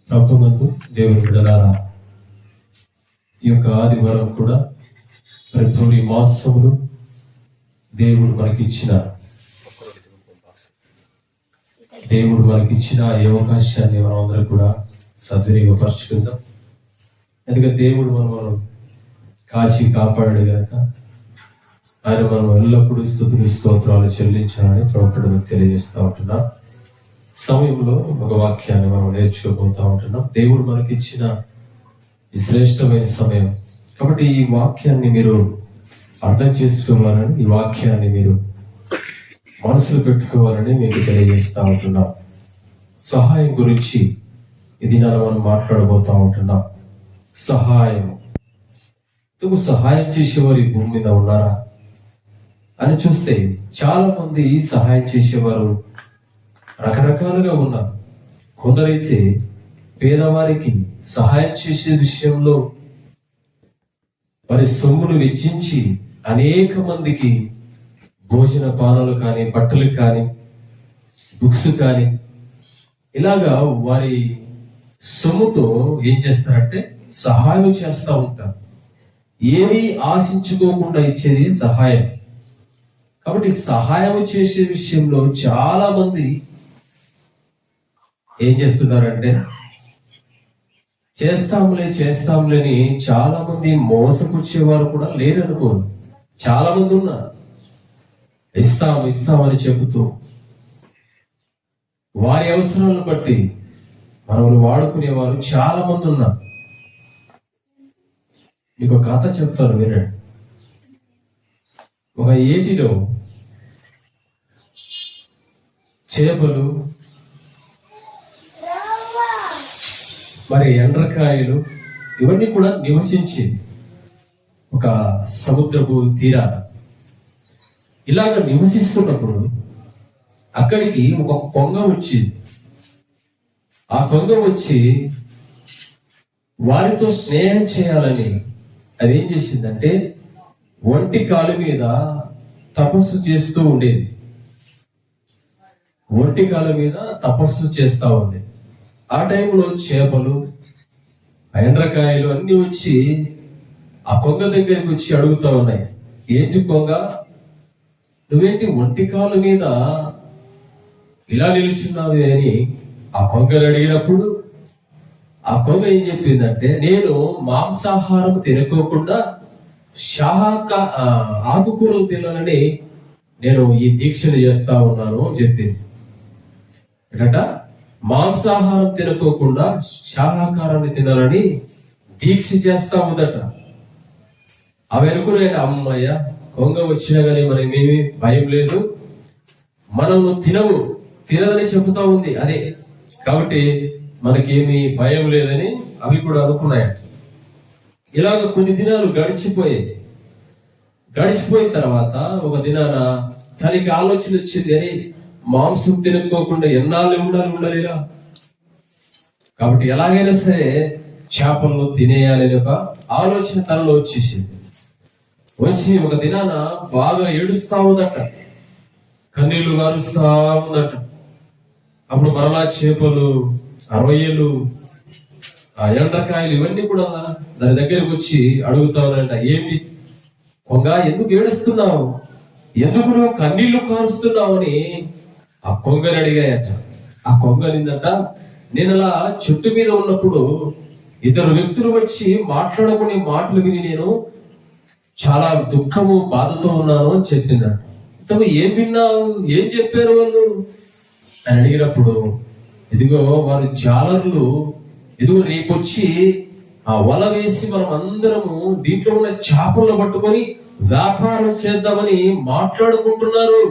ప్రభునందు దేవుని బిడ్డలారా, ఈ యొక్క ఆదివారం కూడా ఫిబ్రవరి మాసములు దేవుడు మనకిచ్చిన ఈ అవకాశాన్ని మనం అందరం కూడా సద్వినియోగపరచుకుందాం. ఎందుకంటే దేవుడు మనం కాచి కాపాడాడు గనక ఆయన మనం ఎల్లప్పుడూ స్తుతులు స్తోత్రాలు చెల్లించాలని ప్రభుత్వం తెలియజేస్తూ ఉంటున్నాం. సమయంలో ఒక వాక్యాన్ని మనం నేర్చుకోబోతా ఉంటున్నాం. దేవుడు మనకిచ్చిన ఈ శ్రేష్టమైన సమయం కాబట్టి ఈ వాక్యాన్ని మీరు అర్థం చేసుకోవాలని, ఈ వాక్యాన్ని మీరు మనసులో పెట్టుకోవాలని మీకు తెలియజేస్తూ ఉంటున్నాం. సహాయం గురించి ఇది మనం మాట్లాడబోతా ఉంటున్నాం. సహాయం, సహాయం చేసేవారు ఈ భూమి మీద ఉన్నారా అని చూస్తే చాలా మంది సహాయం చేసేవారు రకరకాలుగా ఉన్నారు. కొందరైతే పేదవారికి సహాయం చేసే విషయంలో వారి సొమ్మును వెచ్చించి అనేక మందికి భోజన పానాలు కానీ, బట్టలు కానీ, బుక్స్ కానీ, ఇలాగా వారి సొమ్ముతో ఏం చేస్తారంటే సహాయం చేస్తూ ఉంటారు. ఏమీ ఆశించుకోకుండా ఇచ్చేది సహాయం. కాబట్టి సహాయం చేసే విషయంలో చాలా మంది ఏం చేస్తున్నారంటే చేస్తాంలేని చాలా మంది మోసపుచ్చేవారు కూడా లేరనుకోరు. చాలా మంది ఉన్నారు. ఇస్తామని చెబుతూ వారి అవసరాలను బట్టి మనల్ని వాడుకునేవారు చాలా మంది ఉన్నారు. మీకు కథ చెప్తాను, వినండి. ఒక ఏటిలో చేపలు, మరి ఎండ్రకాయలు ఇవన్నీ కూడా నివసించి ఒక సముద్రపు తీరాన ఇలాగ నివసిస్తున్నప్పుడు అక్కడికి ఒక కొంగ వచ్చింది. ఆ కొంగ వచ్చి వారితో స్నేహం చేయాలని అదేం చేసిందంటే ఒంటి కాలు మీద తపస్సు చేస్తూ ఉండేది. ఒంటి కాలు మీద తపస్సు చేస్తా ఉంది. ఆ టైంలో చేపలు, ఎండ్రకాయలు అన్ని వచ్చి ఆ కొంగ దగ్గరికి వచ్చి అడుగుతా ఉన్నాయి, ఏంటి కొంగ, నువ్వేంటి ఒంటి కాలు మీద ఇలా నిలుచున్నావే అని ఆ కొంగను అడిగినప్పుడు ఆ కొంగ ఏం చెప్పిందంటే, నేను మాంసాహారం తినకోకుండా ఆకుకూరలు తినాలని నేను ఈ దీక్షను చేస్తా ఉన్నాను అని చెప్పింది. ఎందుకంట మాంసాహారం తినకోకుండా శాకాహారాన్ని తినాలని దీక్ష చేస్తా ఉందట. అవి అనుకునే, అమ్మయ్య కొంగ వచ్చినా కానీ మనమేమి భయం లేదు, మనము తినదని చెబుతా ఉంది అదే, కాబట్టి మనకేమి భయం లేదని అవి కూడా అనుకున్నాయట. ఇలాగ కొన్ని దినాలు గడిచిపోయిన తర్వాత ఒక దినాన తనకి ఆలోచన వచ్చింది, అని మాంసం తినుకోకుండా ఎన్నాళ్ళు ఉండలేరా, కాబట్టి ఎలాగైనా సరే చేపలను తినేయాలని ఒక ఆలోచన తనలో వచ్చి ఒక దినాన బాగా ఏడుస్తా ఉందట, కన్నీళ్లు గారుస్తా ఉందట. అప్పుడు మరలా చేపలు, రొయ్యలు, ఎండ్రకాయలు ఇవన్నీ కూడా దాని దగ్గరకు వచ్చి అడుగుతా ఉన్నాయంట, ఏంటి కొంగ, ఎందుకు ఏడుస్తున్నావు, ఎందుకు నువ్వు కన్నీళ్లు కారుస్తున్నావు అని ఆ కొంగని అడిగాయట. ఆ కొంగ నిందట, నేను అలా చెట్టు మీద ఉన్నప్పుడు ఇద్దరు వ్యక్తులు వచ్చి మాట్లాడుకునే మాటలు విని నేను చాలా దుఃఖము, బాధతో ఉన్నాను అని చెప్పిందట. ఏం విన్నావు, ఏం చెప్పారు వాళ్ళు అని అడిగినప్పుడు, ఇదిగో వారు జాలర్లు, ఇదిగో రేపొచ్చి ఆ వల వేసి మనం అందరము దీంట్లో ఉన్న చేపలను పట్టుకొని వ్యాపారం చేద్దామని మాట్లాడుకుంటున్నారు.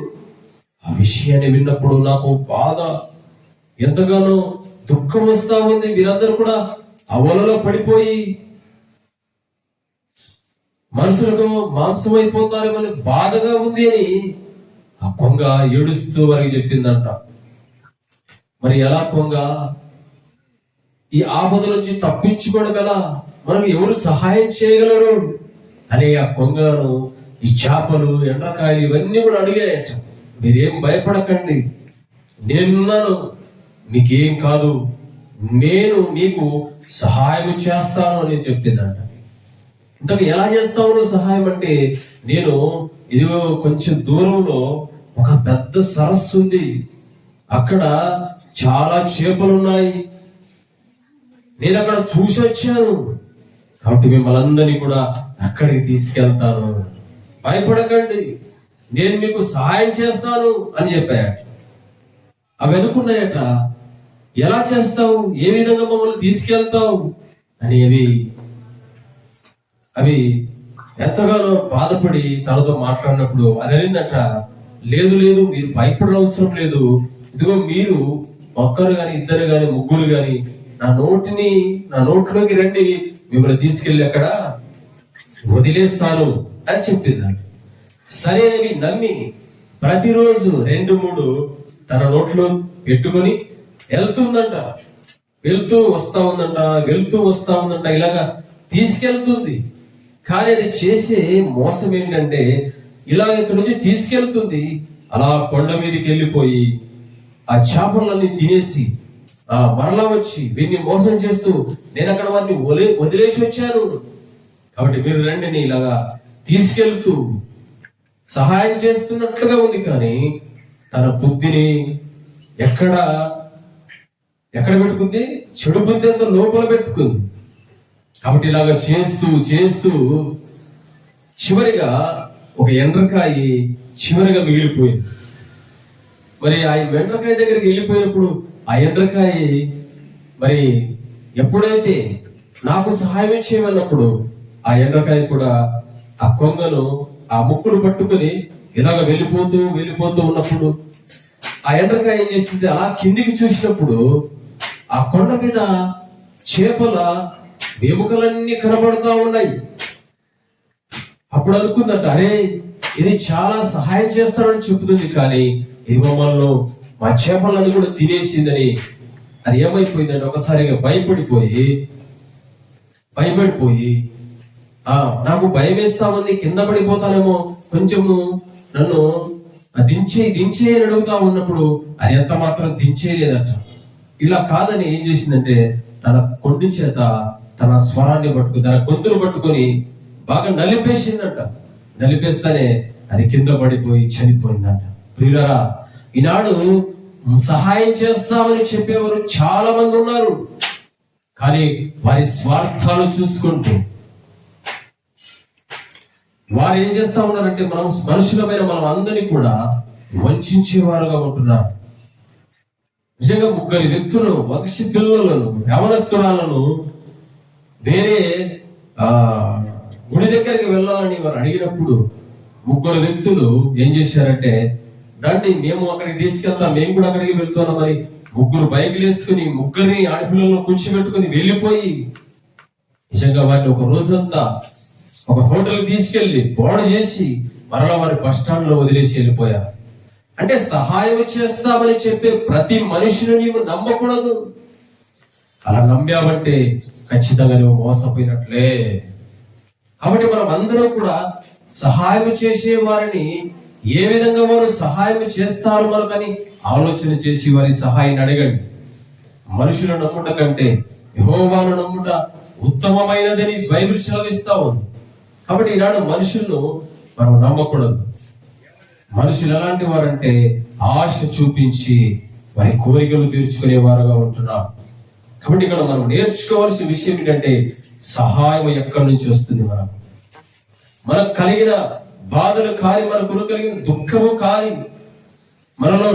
ఆ విషయాన్ని విన్నప్పుడు నాకు బాధ, ఎంతగానో దుఃఖం వస్తా ఉంది. మీరందరూ కూడా ఆ వలలో పడిపోయి మనుషులకు మాంసం అయిపోతారేమని బాధగా ఉంది అని ఆ కొంగ ఏడుస్తూ వారికి చెప్పిందంట. మరి ఎలా కొంగ ఈ ఆపద నుంచి తప్పించుకోగల మనకు ఎవరు సహాయం చేయగలరు అని ఆ కొంగను ఈ చేపలు, ఎండ్రకాయలు ఇవన్నీ కూడా అడిగాయట. మీరేం భయపడకండి, నేనున్నాను, మీకేం కాదు, నేను మీకు సహాయం చేస్తాను అని చెప్పిందంట. ఇంతకు ఎలా చేస్తావు నువ్వు సహాయం అంటే, నేను ఇదిగో కొంచెం దూరంలో ఒక పెద్ద సరస్సు ఉంది, అక్కడ చాలా చేపలు ఉన్నాయి, నేను అక్కడ చూసి వచ్చాను, కాబట్టి మిమ్మల్ని అందరినీ కూడా అక్కడికి తీసుకెళ్తాను, భయపడకండి, నేను మీకు సహాయం చేస్తాను అని చెప్పాయట. అవి అనుకున్నాయట, ఎలా చేస్తావు, ఏ విధంగా మమ్మల్ని తీసుకెళ్తావు అని అవి ఎంతగానో బాధపడి తనతో మాట్లాడినప్పుడు అది అనిందట, లేదు లేదు, మీరు భయపడడం అవసరం లేదు, ఇదిగో మీరు ఒక్కరు గాని, ఇద్దరు గాని, ముగ్గురు గాని నా నోట్లోకి రండి, మిమ్మల్ని తీసుకెళ్లి అక్కడ వదిలేస్తాను అని చెప్పిందంట. సరే అని నమ్మి ప్రతిరోజు 2-3 తన నోట్లో పెట్టుకొని వెళ్తుందంట, వెళ్తూ వస్తా ఉందంట, ఇలాగా తీసుకెళ్తుంది. కానీ అది చేసే మోసం ఏంటంటే, ఇలా ఇక్కడ నుంచి తీసుకెళ్తుంది, అలా కొండ మీదకి వెళ్ళిపోయి ఆ చేపలన్నీ తినేసి మరలా వచ్చి వీరిని మోసం చేస్తూ, నేను అక్కడ వారిని వదిలేసి వచ్చాను, కాబట్టి మీరు రండిని ఇలాగా తీసుకెళ్తూ సహాయం చేస్తున్నట్లుగా ఉంది. కానీ తన బుద్ధిని ఎక్కడ పెట్టుకుంది, చెడు బుద్ధి అంతా లోపల పెట్టుకుంది. కాబట్టి ఇలాగా చేస్తూ చివరిగా ఒక ఎండ్రకాయ చివరిగా మిగిలిపోయింది. మరి ఆ ఎండ్రకాయ దగ్గరికి వెళ్ళిపోయినప్పుడు ఆ ఎండ్రకాయ మరి ఎప్పుడైతే నాకు సహాయం చేయమన్నప్పుడు ఆ ఎండ్రకాయ కూడా ఆ కొంగను ఆ ముక్కును పట్టుకుని ఇలాగ వెళ్ళిపోతూ ఉన్నప్పుడు ఆ ఎండ్రకాయ ఏం చేసింది, అలా కిందికి చూసినప్పుడు ఆ కొండ మీద చేపల ఎముకలన్నీ కనబడుతూ ఉన్నాయి. అప్పుడు అనుకుందట, అరే ఇది చాలా సహాయం చేస్తానని చెప్తుంది, కానీ ఇది మమ్మల్ని మా చేపలను కూడా తినేసిందని. అది ఏమైపోయిందంటే ఒకసారిగా భయపడిపోయి నాకు భయం వేస్తా ఉంది, కింద పడిపోతానేమో, కొంచెము నన్ను దించే అని అడుగుతా ఉన్నప్పుడు అది ఎంత మాత్రం దించేయలేదట. ఇలా కాదని ఏం చేసిందంటే, తన కొండి చేత తన స్వరాన్ని పట్టుకుని, తన గొంతును పట్టుకొని బాగా నలిపేసిందంట. నలిపేస్తానే అది కింద పడిపోయి చనిపోయిందంట. ప్రియులారా, ఈనాడు సహాయం చేస్తామని చెప్పేవారు చాలా మంది ఉన్నారు, కానీ వారి స్వార్థాలు చూసుకుంటూ వారు ఏం చేస్తా ఉన్నారంటే, మనుషులమైన మనం అందరినీ కూడా వంచేవారుగా ఉంటున్నారు. నిజంగా 3 వ్యక్తులు వక్షి పిల్లలను, యవనస్తురాలను వేరే గుడి దగ్గరికి వెళ్ళాలని వారు అడిగినప్పుడు 3 వ్యక్తులు ఏం చేశారంటే, రండి మేము అక్కడికి తీసుకెళ్తాం, మేము కూడా అక్కడికి వెళ్తున్నామని 3 బైకులు వేసుకుని 3 ఆడపిల్లలను కూర్చోబెట్టుకుని వెళ్ళిపోయి నిజంగా వారిని ఒక రోజంతా ఒక హోటల్ తీసుకెళ్లి బోర్డు చేసి మరలా వారి బస్ స్టాండ్ లో వదిలేసి వెళ్ళిపోయారు. అంటే సహాయం చేస్తామని చెప్పే ప్రతి మనిషిని నీవు నమ్మకూడదు. అలా నమ్మావంటే ఖచ్చితంగా నువ్వు మోసపోయినట్లే. కాబట్టి మనం అందరూ కూడా సహాయం చేసే వారిని ఏ విధంగా వారు సహాయం చేస్తారు మనకని ఆలోచన చేసి వారి సహాయాన్ని అడగండి. మనుషులను నమ్ముట కంటే యెహోవాను నమ్ముట ఉత్తమమైనదని బైబిల్ సెలవిస్తా ఉంది. కాబట్టి ఈనాడు మనుషులను మనం నమ్మకూడదు. మనుషులు ఎలాంటి వారంటే ఆశ చూపించి వారి కోరికలు తీర్చుకునే వారుగా ఉంటున్నారు. కాబట్టి ఇక్కడ మనం నేర్చుకోవాల్సిన విషయం ఏంటంటే, సహాయం ఎక్కడి నుంచి వస్తుంది? మనకు కలిగిన బాధలు కానీ, మనకు కలిగిన దుఃఖము కానీ, మనలో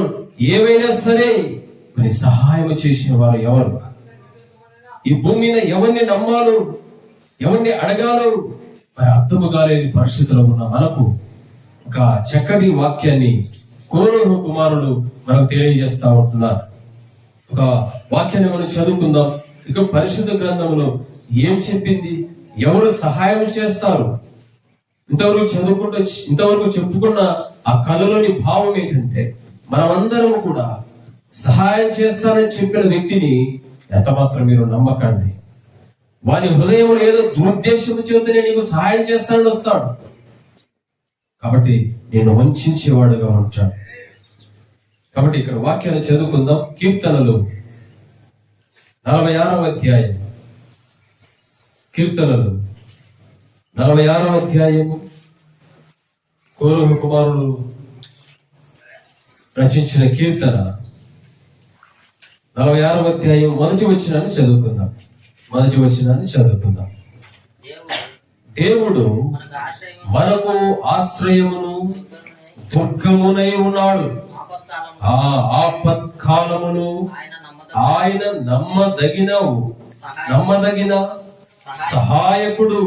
ఏవైనా సరే మరి సహాయం చేసిన వారు ఎవరు? ఈ భూమి మీద ఎవరిని నమ్మాలో, ఎవరిని అడగాలో మరి అర్థము కాలేని పరిస్థితుల్లో ఉన్న మనకు ఒక చక్కటి వాక్యాన్ని కోరహు కుమారులు మనకు తెలియజేస్తా ఉంటున్నారు. ఒక వాక్యాన్ని మనం చదువుకుందాం. ఇక పరిశుద్ధ గ్రంథంలో ఏం చెప్పింది, ఎవరు సహాయం చేస్తారు? ఇంతవరకు చెప్పుకున్న ఆ కథలోని భావం ఏంటంటే, మనమందరం కూడా సహాయం చేస్తానని చెప్పిన వ్యక్తిని ఎంత మాత్రం మీరు నమ్మకండి. వారి హృదయంలో ఏదో దురుద్దేశం చేతనే నీకు సహాయం చేస్తానని వస్తాడు. కాబట్టి నేను వంచేవాడుగా ఉంటాను. కాబట్టి ఇక్కడ వాక్యాన్ని చదువుకుందాం. కీర్తనలు 46వ అధ్యాయం. కీర్తనలు 46వ అధ్యాయము. కోరహు కుమారుడు రచించిన కీర్తన 46వ అధ్యాయం మొదటి వచనాన్ని చదువుకుందాం. దేవుడు మనకు ఆశ్రయమును దుర్గమునై ఉన్నాడు. ఆ ఆపత్కాలమును ఆయన నమ్మదగిన సహాయకుడు.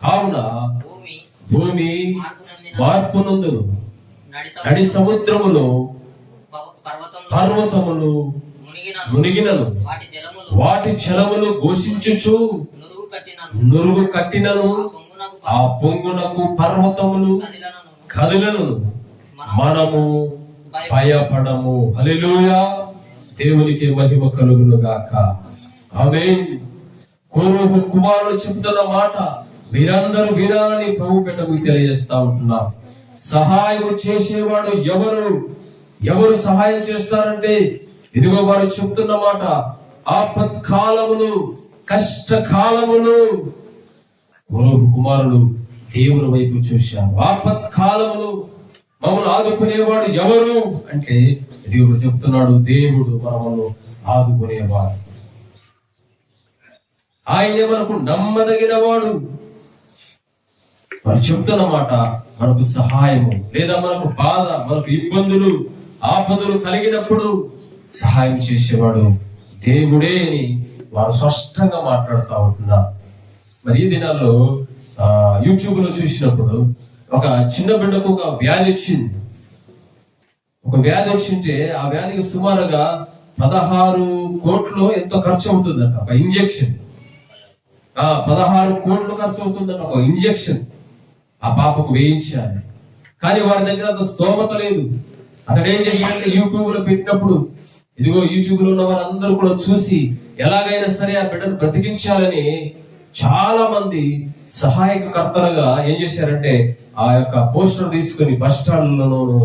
కావున భూమి మార్పునందును నడి సముద్రములో పర్వతములు మునిగినను వాటి జలములు ఘోషించుచు నురుగు కట్టినను ఆ పొంగునకు పర్వతములు కదిలను. మనము భయపడము. హల్లెలూయా. దేవునికి మహిమ కలుగును గాక. ఆమేన్. కోరహు కుమారుడు చెబుతున్న మాట మీరందరూ వినాలని ప్రభు పేట మీకు తెలియజేస్తా ఉంటున్నాం. సహాయం చేసేవాడు ఎవరు సహాయం చేస్తారంటే ఇదిగో వారు చెప్తున్న మాట, ఆపత్కాలములు, కష్టకాలములు. కోరహు కుమారుడు దేవుని వైపు చూశారు. ఆపత్కాలములు మమ్మల్ని ఆదుకునేవాడు ఎవరు అంటే దేవుడు చెప్తున్నాడు. దేవుడు మనల్ని ఆదుకునేవాడు. ఆయనే మనకు నమ్మదగిన వాడు. మరి చెప్తున్న మాట, మనకు సహాయము లేదా మనకు బాధ, మనకు ఇబ్బందులు, ఆపదలు కలిగినప్పుడు సహాయం చేసేవాడు దేవుడే అని వారు స్పష్టంగా మాట్లాడుతూ ఉంటున్నారు. మరి ఈ దినాల్లో యూట్యూబ్ లో చూసినప్పుడు ఒక చిన్న బిడ్డకు ఒక వ్యాధి వచ్చింటే ఆ వ్యాధికి సుమారుగా 16 కోట్లు ఎంతో ఖర్చు అవుతుందట ఒక ఇంజెక్షన్. 16 కోట్లు ఖర్చు అవుతుందట ఒక ఇంజెక్షన్ ఆ పాపకు వేయించాలి. కానీ వారి దగ్గర అంత స్తోమత లేదు. అతడు ఏం చేశాడంటే యూట్యూబ్ లో పెట్టినప్పుడు ఇదిగో యూట్యూబ్ లో ఉన్న వారందరూ కూడా చూసి ఎలాగైనా సరే ఆ బిడ్డను బ్రతికించాలని చాలా మంది సహాయకర్తలుగా ఏం చేశారంటే ఆ యొక్క పోస్టర్ తీసుకుని బస్ స్టాండ్ లోను,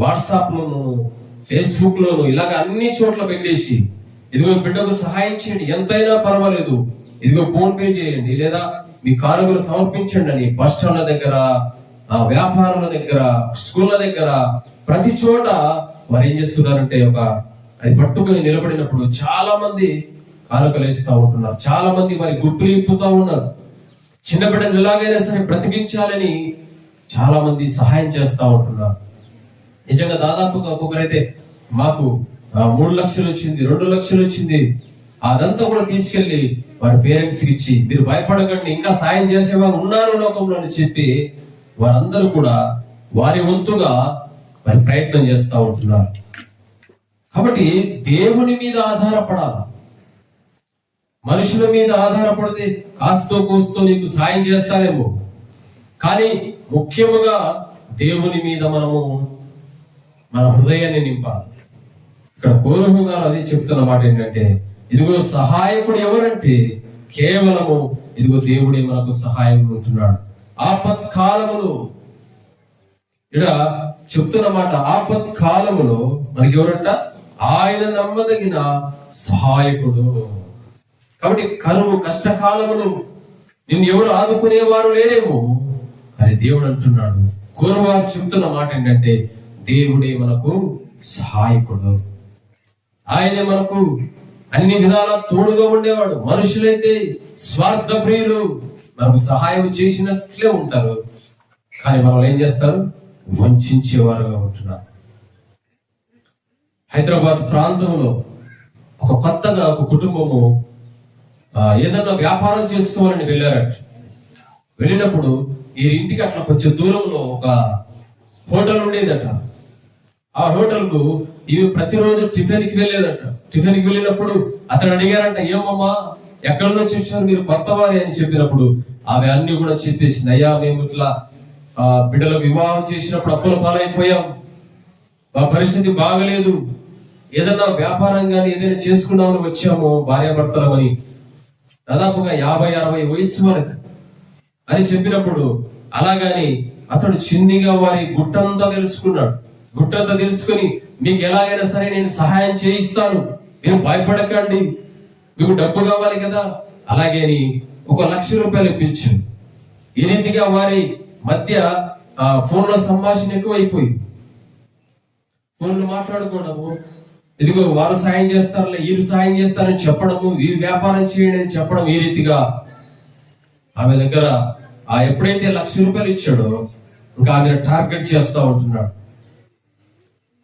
వాట్సాప్ లోను, ఫేస్బుక్ లోను ఇలాగ అన్ని చోట్ల పెట్టేసి ఇదిగో బిడ్డకు సహాయం చేయండి, ఎంతైనా పర్వాలేదు, ఇదిగో ఫోన్ పే చేయండి లేదా మీ కానుకలు సమర్పించండి అని బస్ స్టాండ్ల దగ్గర, వ్యాపారాల దగ్గర, స్కూళ్ళ దగ్గర ప్రతి చోట వారు ఏం చేస్తున్నారంటే అది పట్టుకుని నిలబడినప్పుడు చాలా మంది కానుకలు వేస్తూ ఉంటున్నారు. చాలా మంది వారి గుర్తులు ఇప్పుతూ ఉన్నారు. చిన్న బిడ్డను ఎలాగైనా సరే బ్రతికించాలని చాలా మంది సహాయం చేస్తూ ఉంటున్నారు. నిజంగా దాదాపుగా ఒక్కొక్కరైతే మాకు 3 లక్షలు వచ్చింది, 2 లక్షలు వచ్చింది, అదంతా కూడా తీసుకెళ్లి వారి పేరెంట్స్ కి ఇచ్చి మీరు భయపడకండి, ఇంకా సాయం చేసేవారు ఉన్నారు లోకంలో అని చెప్పి వారందరూ కూడా వారి వంతుగా వారి ప్రయత్నం చేస్తూ ఉంటున్నారు. కాబట్టి దేవుని మీద ఆధారపడాలి. మనుషుల మీద ఆధారపడితే కాస్తో కోస్తో నీకు సాయం చేస్తారేమో, కానీ ముఖ్యముగా దేవుని మీద మనము మన హృదయాన్ని నింపాలి. ఇక్కడ కోరహు గారు అది చెప్తున్న మాట ఏంటంటే ఇదిగో సహాయకుడు ఎవరంటే కేవలము ఇదిగో దేవుడే మనకు సహాయం ఉంటున్నాడు. ఆపత్కాలములో ఇక్కడ చెప్తున్న మాట, ఆపత్కాలములో మనకి ఎవరంట? ఆయన నమ్మదగిన సహాయకుడు. కాబట్టి కరువు కష్టకాలములు నిన్ను ఎవరు ఆదుకునేవారు లేరేమో, కానీ దేవుడు అంటున్నాడు. కోరవారు చెప్తున్న మాట ఏంటంటే దేవుడే మనకు సహాయకుడు. ఆయనే మనకు అన్ని విధాలా తోడుగా ఉండేవాడు. మనుషులైతే స్వార్థ ప్రియులు, మనకు సహాయం చేసినట్లే ఉంటారు, కానీ మనం ఏం చేస్తారు? వంచేవారుగా ఉంటున్నారు. హైదరాబాద్ ప్రాంతంలో కొత్తగా ఒక కుటుంబము ఏదన్నా వ్యాపారం చేసుకోవాలని వెళ్ళారట. వెళ్ళినప్పుడు ఈ ఇంటికి అట్లా కొంచెం దూరంలో ఒక హోటల్ ఉండేదట. ఆ హోటల్ కు ఇవి ప్రతిరోజు టిఫిన్కి వెళ్ళేదట. టిఫిన్కి వెళ్ళినప్పుడు అతను అడిగారంట, ఏమమ్మా ఎక్కడి నుంచి వచ్చారు మీరు, కొత్తవారి అని చెప్పినప్పుడు ఆమె అన్ని కూడా చెప్పేసింది, అయ్యా మేము ఇట్లా బిడ్డల వివాహం చేసినప్పుడు అప్పుల పాలైపోయాం, మా పరిస్థితి బాగలేదు, ఏదన్నా వ్యాపారం కానీ ఏదైనా చేసుకున్నామని వచ్చాము భార్యాభర్తలమని, దాదాపుగా 50-60 వయసు వరకు అని చెప్పినప్పుడు అలాగని అతడు చిన్నిగా వారి గుట్టంతా తెలుసుకున్నాడు. గుట్టంతా తెలుసుకొని మీకు ఎలాగైనా సరే నేను సహాయం చేయిస్తాను, మీరు భయపడకండి, మీకు డబ్బు కావాలి కదా, అలాగే 1,00,000 రూపాయలు ఇప్పించు. ఈ రీతిగా వారి మధ్య ఫోన్లో సంభాషణ ఎక్కువైపోయి ఫోన్లు మాట్లాడుకోవడము, ఇదిగో వారు సాయం చేస్తారులే, వీరు సాయం చేస్తారని చెప్పడము, వీరు వ్యాపారం చేయండి అని చెప్పడం. ఈ రీతిగా ఆమె దగ్గర ఎప్పుడైతే 1,00,000 రూపాయలు ఇచ్చాడో ఇంకా ఆమె టార్గెట్ చేస్తా ఉంటున్నాడు,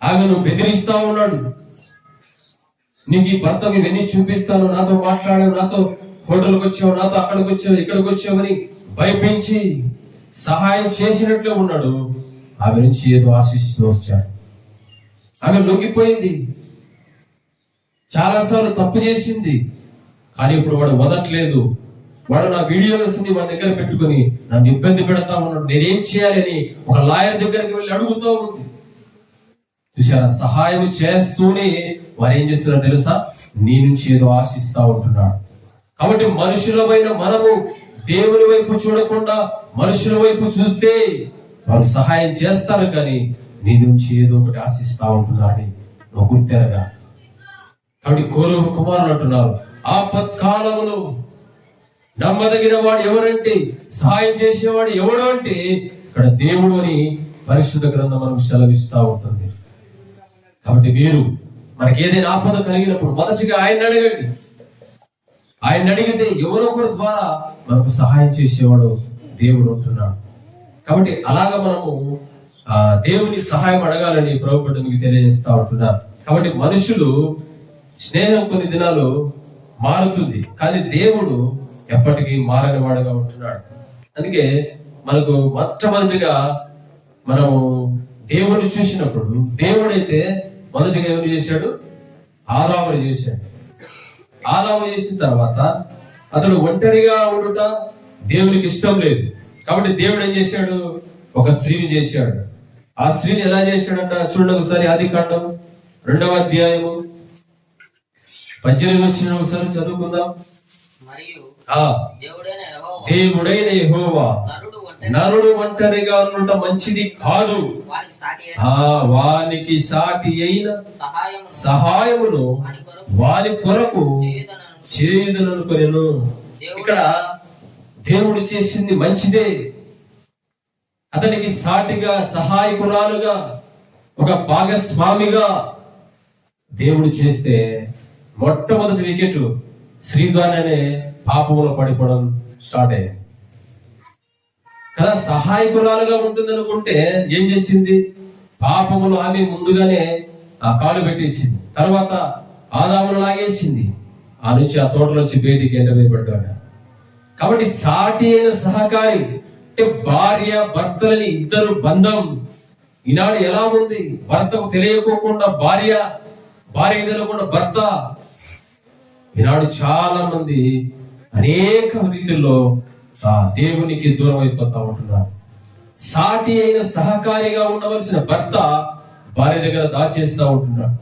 ఆమెను బెదిరిస్తా ఉన్నాడు. నీకు ఈ భర్త ఇవన్నీ చూపిస్తాను, నాతో మాట్లాడావు, నాతో హోటల్కి వచ్చావు, నాతో అక్కడికి వచ్చావు, ఇక్కడికి వచ్చావని భయపించి సహాయం చేసినట్లే ఉన్నాడు. ఆమె నుంచి ఏదో ఆశిస్తూ వచ్చాడు. ఆమె లొంగిపోయింది, చాలాసార్లు తప్పు చేసింది, కానీ ఇప్పుడు వాడు వదట్లేదు. వాడు నా వీడియోస్ ని మన దగ్గర పెట్టుకుని నన్ను ఇబ్బంది పెడతా ఉన్నాడు, నేనేం చేయాలని ఒక లాయర్ దగ్గరికి వెళ్ళి అడుగుతూ ఉంది. చూసారా, సహాయం చేస్తూనే వారు ఏం చేస్తున్నారో తెలుసా, నీ నుంచి ఏదో ఆశిస్తా ఉంటున్నాడు. కాబట్టి మనుషులమైన మనము దేవుని వైపు చూడకుండా మనుషుల వైపు చూస్తే వారు సహాయం చేస్తారు, కానీ నీ నుంచి ఏదో ఒకటి ఆశిస్తా ఉంటున్నారని నువ్వు గుర్తెరగా. కాబట్టి కోరహు కుమారులు అంటున్నారు, ఆపత్కాలములో నమ్మదగిన వాడు ఎవరంటే, సహాయం చేసేవాడు ఎవడు అంటే ఇక్కడ దేవుడు అని పరిశుద్ధ గ్రంథం మనకు సెలవిస్తా ఉంటుంది. కాబట్టి మీరు మనకి ఏదైనా ఆపద కలిగినప్పుడు మొదటిగా ఆయన అడగండి. ఆయన అడిగితే ఎవరో ఒకరి ద్వారా మనకు సహాయం చేసేవాడు దేవుడు ఉంటున్నాడు. కాబట్టి అలాగా మనము దేవుని సహాయం అడగాలని ప్రభువు మీకు తెలియజేస్తా ఉంటున్నారు. కాబట్టి మనుషులు స్నేహం కొన్ని దినాలు మారుతుంది, కానీ దేవుడు ఎప్పటికీ మారని వాడుగా ఉంటున్నాడు. అందుకే మనకు మొట్టమొదటిగా మనము దేవుడిని చూసినప్పుడు, దేవుడైతే మొదటిగా ఎవరు చేశాడు, ఆదాముని చేశాడు. ఆదాము చేసిన తర్వాత అతడు ఒంటరిగా ఉండుట దేవునికి ఇష్టం లేదు. కాబట్టి దేవుడు ఏం చేశాడు, ఒక స్త్రీని చేశాడు. ఆ స్త్రీని ఎలా చేశాడంట చూడండి ఒకసారి, ఆదికాండం 2వ అధ్యాయము 18 వచ్చిన ఒకసారి చదువుకుందాం. దేవుడైన యెహోవా నరుడు ఒంటరిగా ఉండుట మంచిది కాదు, వానికి సాటి అయిన సహాయమును వాని కొరకు చేయుదననుకొనెను. ఇక్కడ దేవుడు చేసింది మంచిదే. అతనికి సాటిగా, సహాయకురాలుగా, ఒక భాగస్వామిగా దేవుడు చేస్తే మొట్టమొదటి వికెట్ స్త్రీ ద్వారానే పాపంలో పడిపోవడం స్టార్ట్ అయ్యింది కదా. సహాయకురాలుగా ఉంటుంది అనుకుంటే ఏం చేసింది, పాపములు ఆమె ముందుగానే కాలు పెట్టేసింది, తర్వాత ఆదామును లాగేసింది, ఆ నుంచి ఆ తోటలోంచి బయటికి ఎండవేయబడ్డాడు. కాబట్టి సాటి అయిన సహకారి అంటే భార్య భర్తలని ఇద్దరు బంధం ఈనాడు ఎలా ఉంది, భర్తకు తెలియకోకుండా భార్య, భార్య తెలియకుండా భర్త. ఈనాడు చాలా మంది అనేక రీతిలో దేవునికి దూరం అయిపోతా ఉంటున్నారు. సాటి అయిన సహకారిగా ఉండవలసిన భర్త భార్య దగ్గర దాచేస్తా ఉంటున్నాడు,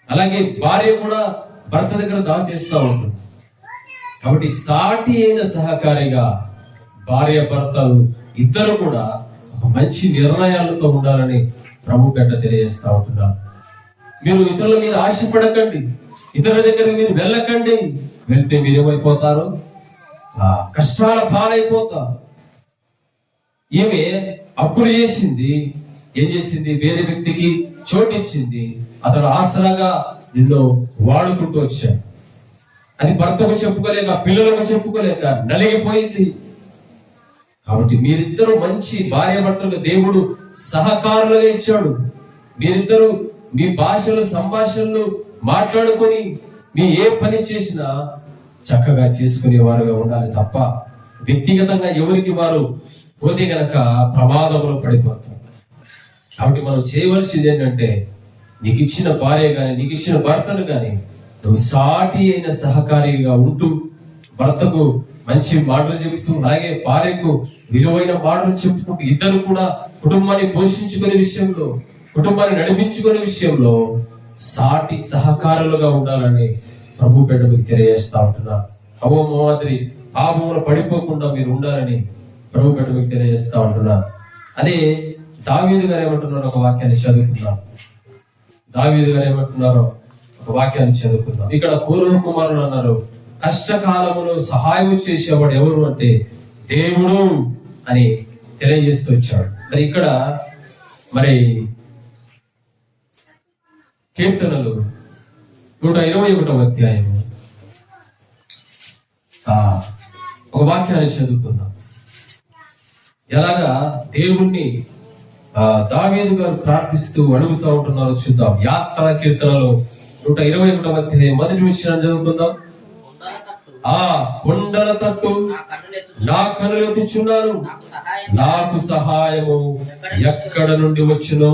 అలాగే భార్య కూడా భర్త దగ్గర దాచేస్తా ఉంటుంది. కాబట్టి సాటి అయిన సహకారిగా భార్య భర్తలు ఇద్దరు కూడా మంచి నిర్ణయాలతో ఉండాలని ప్రభు గడ్డ తెలియజేస్తా ఉంటున్నారు. మీరు ఇతరుల మీద ఆశపడకండి, ఇతరుల దగ్గరికి మీరు వెళ్ళకండి. వెళ్తే మీరేమైపోతారు, కష్టాల పాలైపోతారు. ఈమె అప్పులు చేసింది, ఏం చేసింది, వేరే వ్యక్తికి చోటిచ్చింది, అతడు ఆసరాగా నిన్ను వాడుకుంటూ వచ్చాడు. అది భర్తకు చెప్పుకోలేక, పిల్లలకు చెప్పుకోలేక నలిగిపోయింది. కాబట్టి మీరిద్దరూ మంచి భార్య భర్తలకు దేవుడు సహకారులుగా ఇచ్చాడు. మీరిద్దరూ మీ భాషలు, సంభాషణలు మాట్లాడుకొని మీ ఏ పని చేసినా చక్కగా చేసుకునేవారుగా ఉండాలి తప్ప వ్యక్తిగతంగా ఎవరికి వారు పోతే గనక ప్రమాదంలో పడిపోతారు. కాబట్టి మనం చేయవలసింది ఏంటంటే, నీకు ఇచ్చిన భార్య గాని, నీకు ఇచ్చిన భర్తను గాని నువ్వు సాటి అయిన సహకారిగా ఉంటూ, భర్తకు మంచి మాటలు చెబుతూ, అలాగే భార్యకు విలువైన మాటలు చెప్పుకుంటూ, ఇద్దరు కూడా కుటుంబాన్ని పోషించుకునే విషయంలో, కుటుంబాన్ని నడిపించుకునే విషయంలో సాటి సహకారులుగా ఉండాలని ప్రభు పేట మీకు తెలియజేస్తా ఉంటున్నారు. హవ్వ మాదిరి పాపంలో పడిపోకుండా మీరు ఉండాలని ప్రభు పేట మీకు తెలియజేస్తా ఉంటున్నారు. అదే దావీదు గారు ఏమంటున్నారో ఒక వాక్యాన్ని చదువుకుందాం. దావీదు గారు ఏమంటున్నారో ఒక వాక్యాన్ని చదువుకుందాం. ఇక్కడ పూర్వ కుమారుడు అన్నారు, కష్టకాలములో సహాయం చేసేవాడు ఎవరు అంటే దేవుడు అని తెలియజేస్తూ వచ్చాడు. మరి ఇక్కడ మరి కీర్తనలు 121వ అధ్యాయము ఒక వాక్యాన్ని చదువుకుందాం. ఎలాగా దేవుణ్ణి దావీదు గారు ప్రార్థిస్తూ అడుగుతూ ఉంటున్నారో చూద్దాం. యాత్ర కీర్తనలో 121వ అధ్యాయం మొదటి వచనం చదువుకుందాం. కొండల తట్టు నా కన్నులు ఎత్తుచున్నాను, నాకు సహాయము ఎక్కడ నుండి వచ్చును?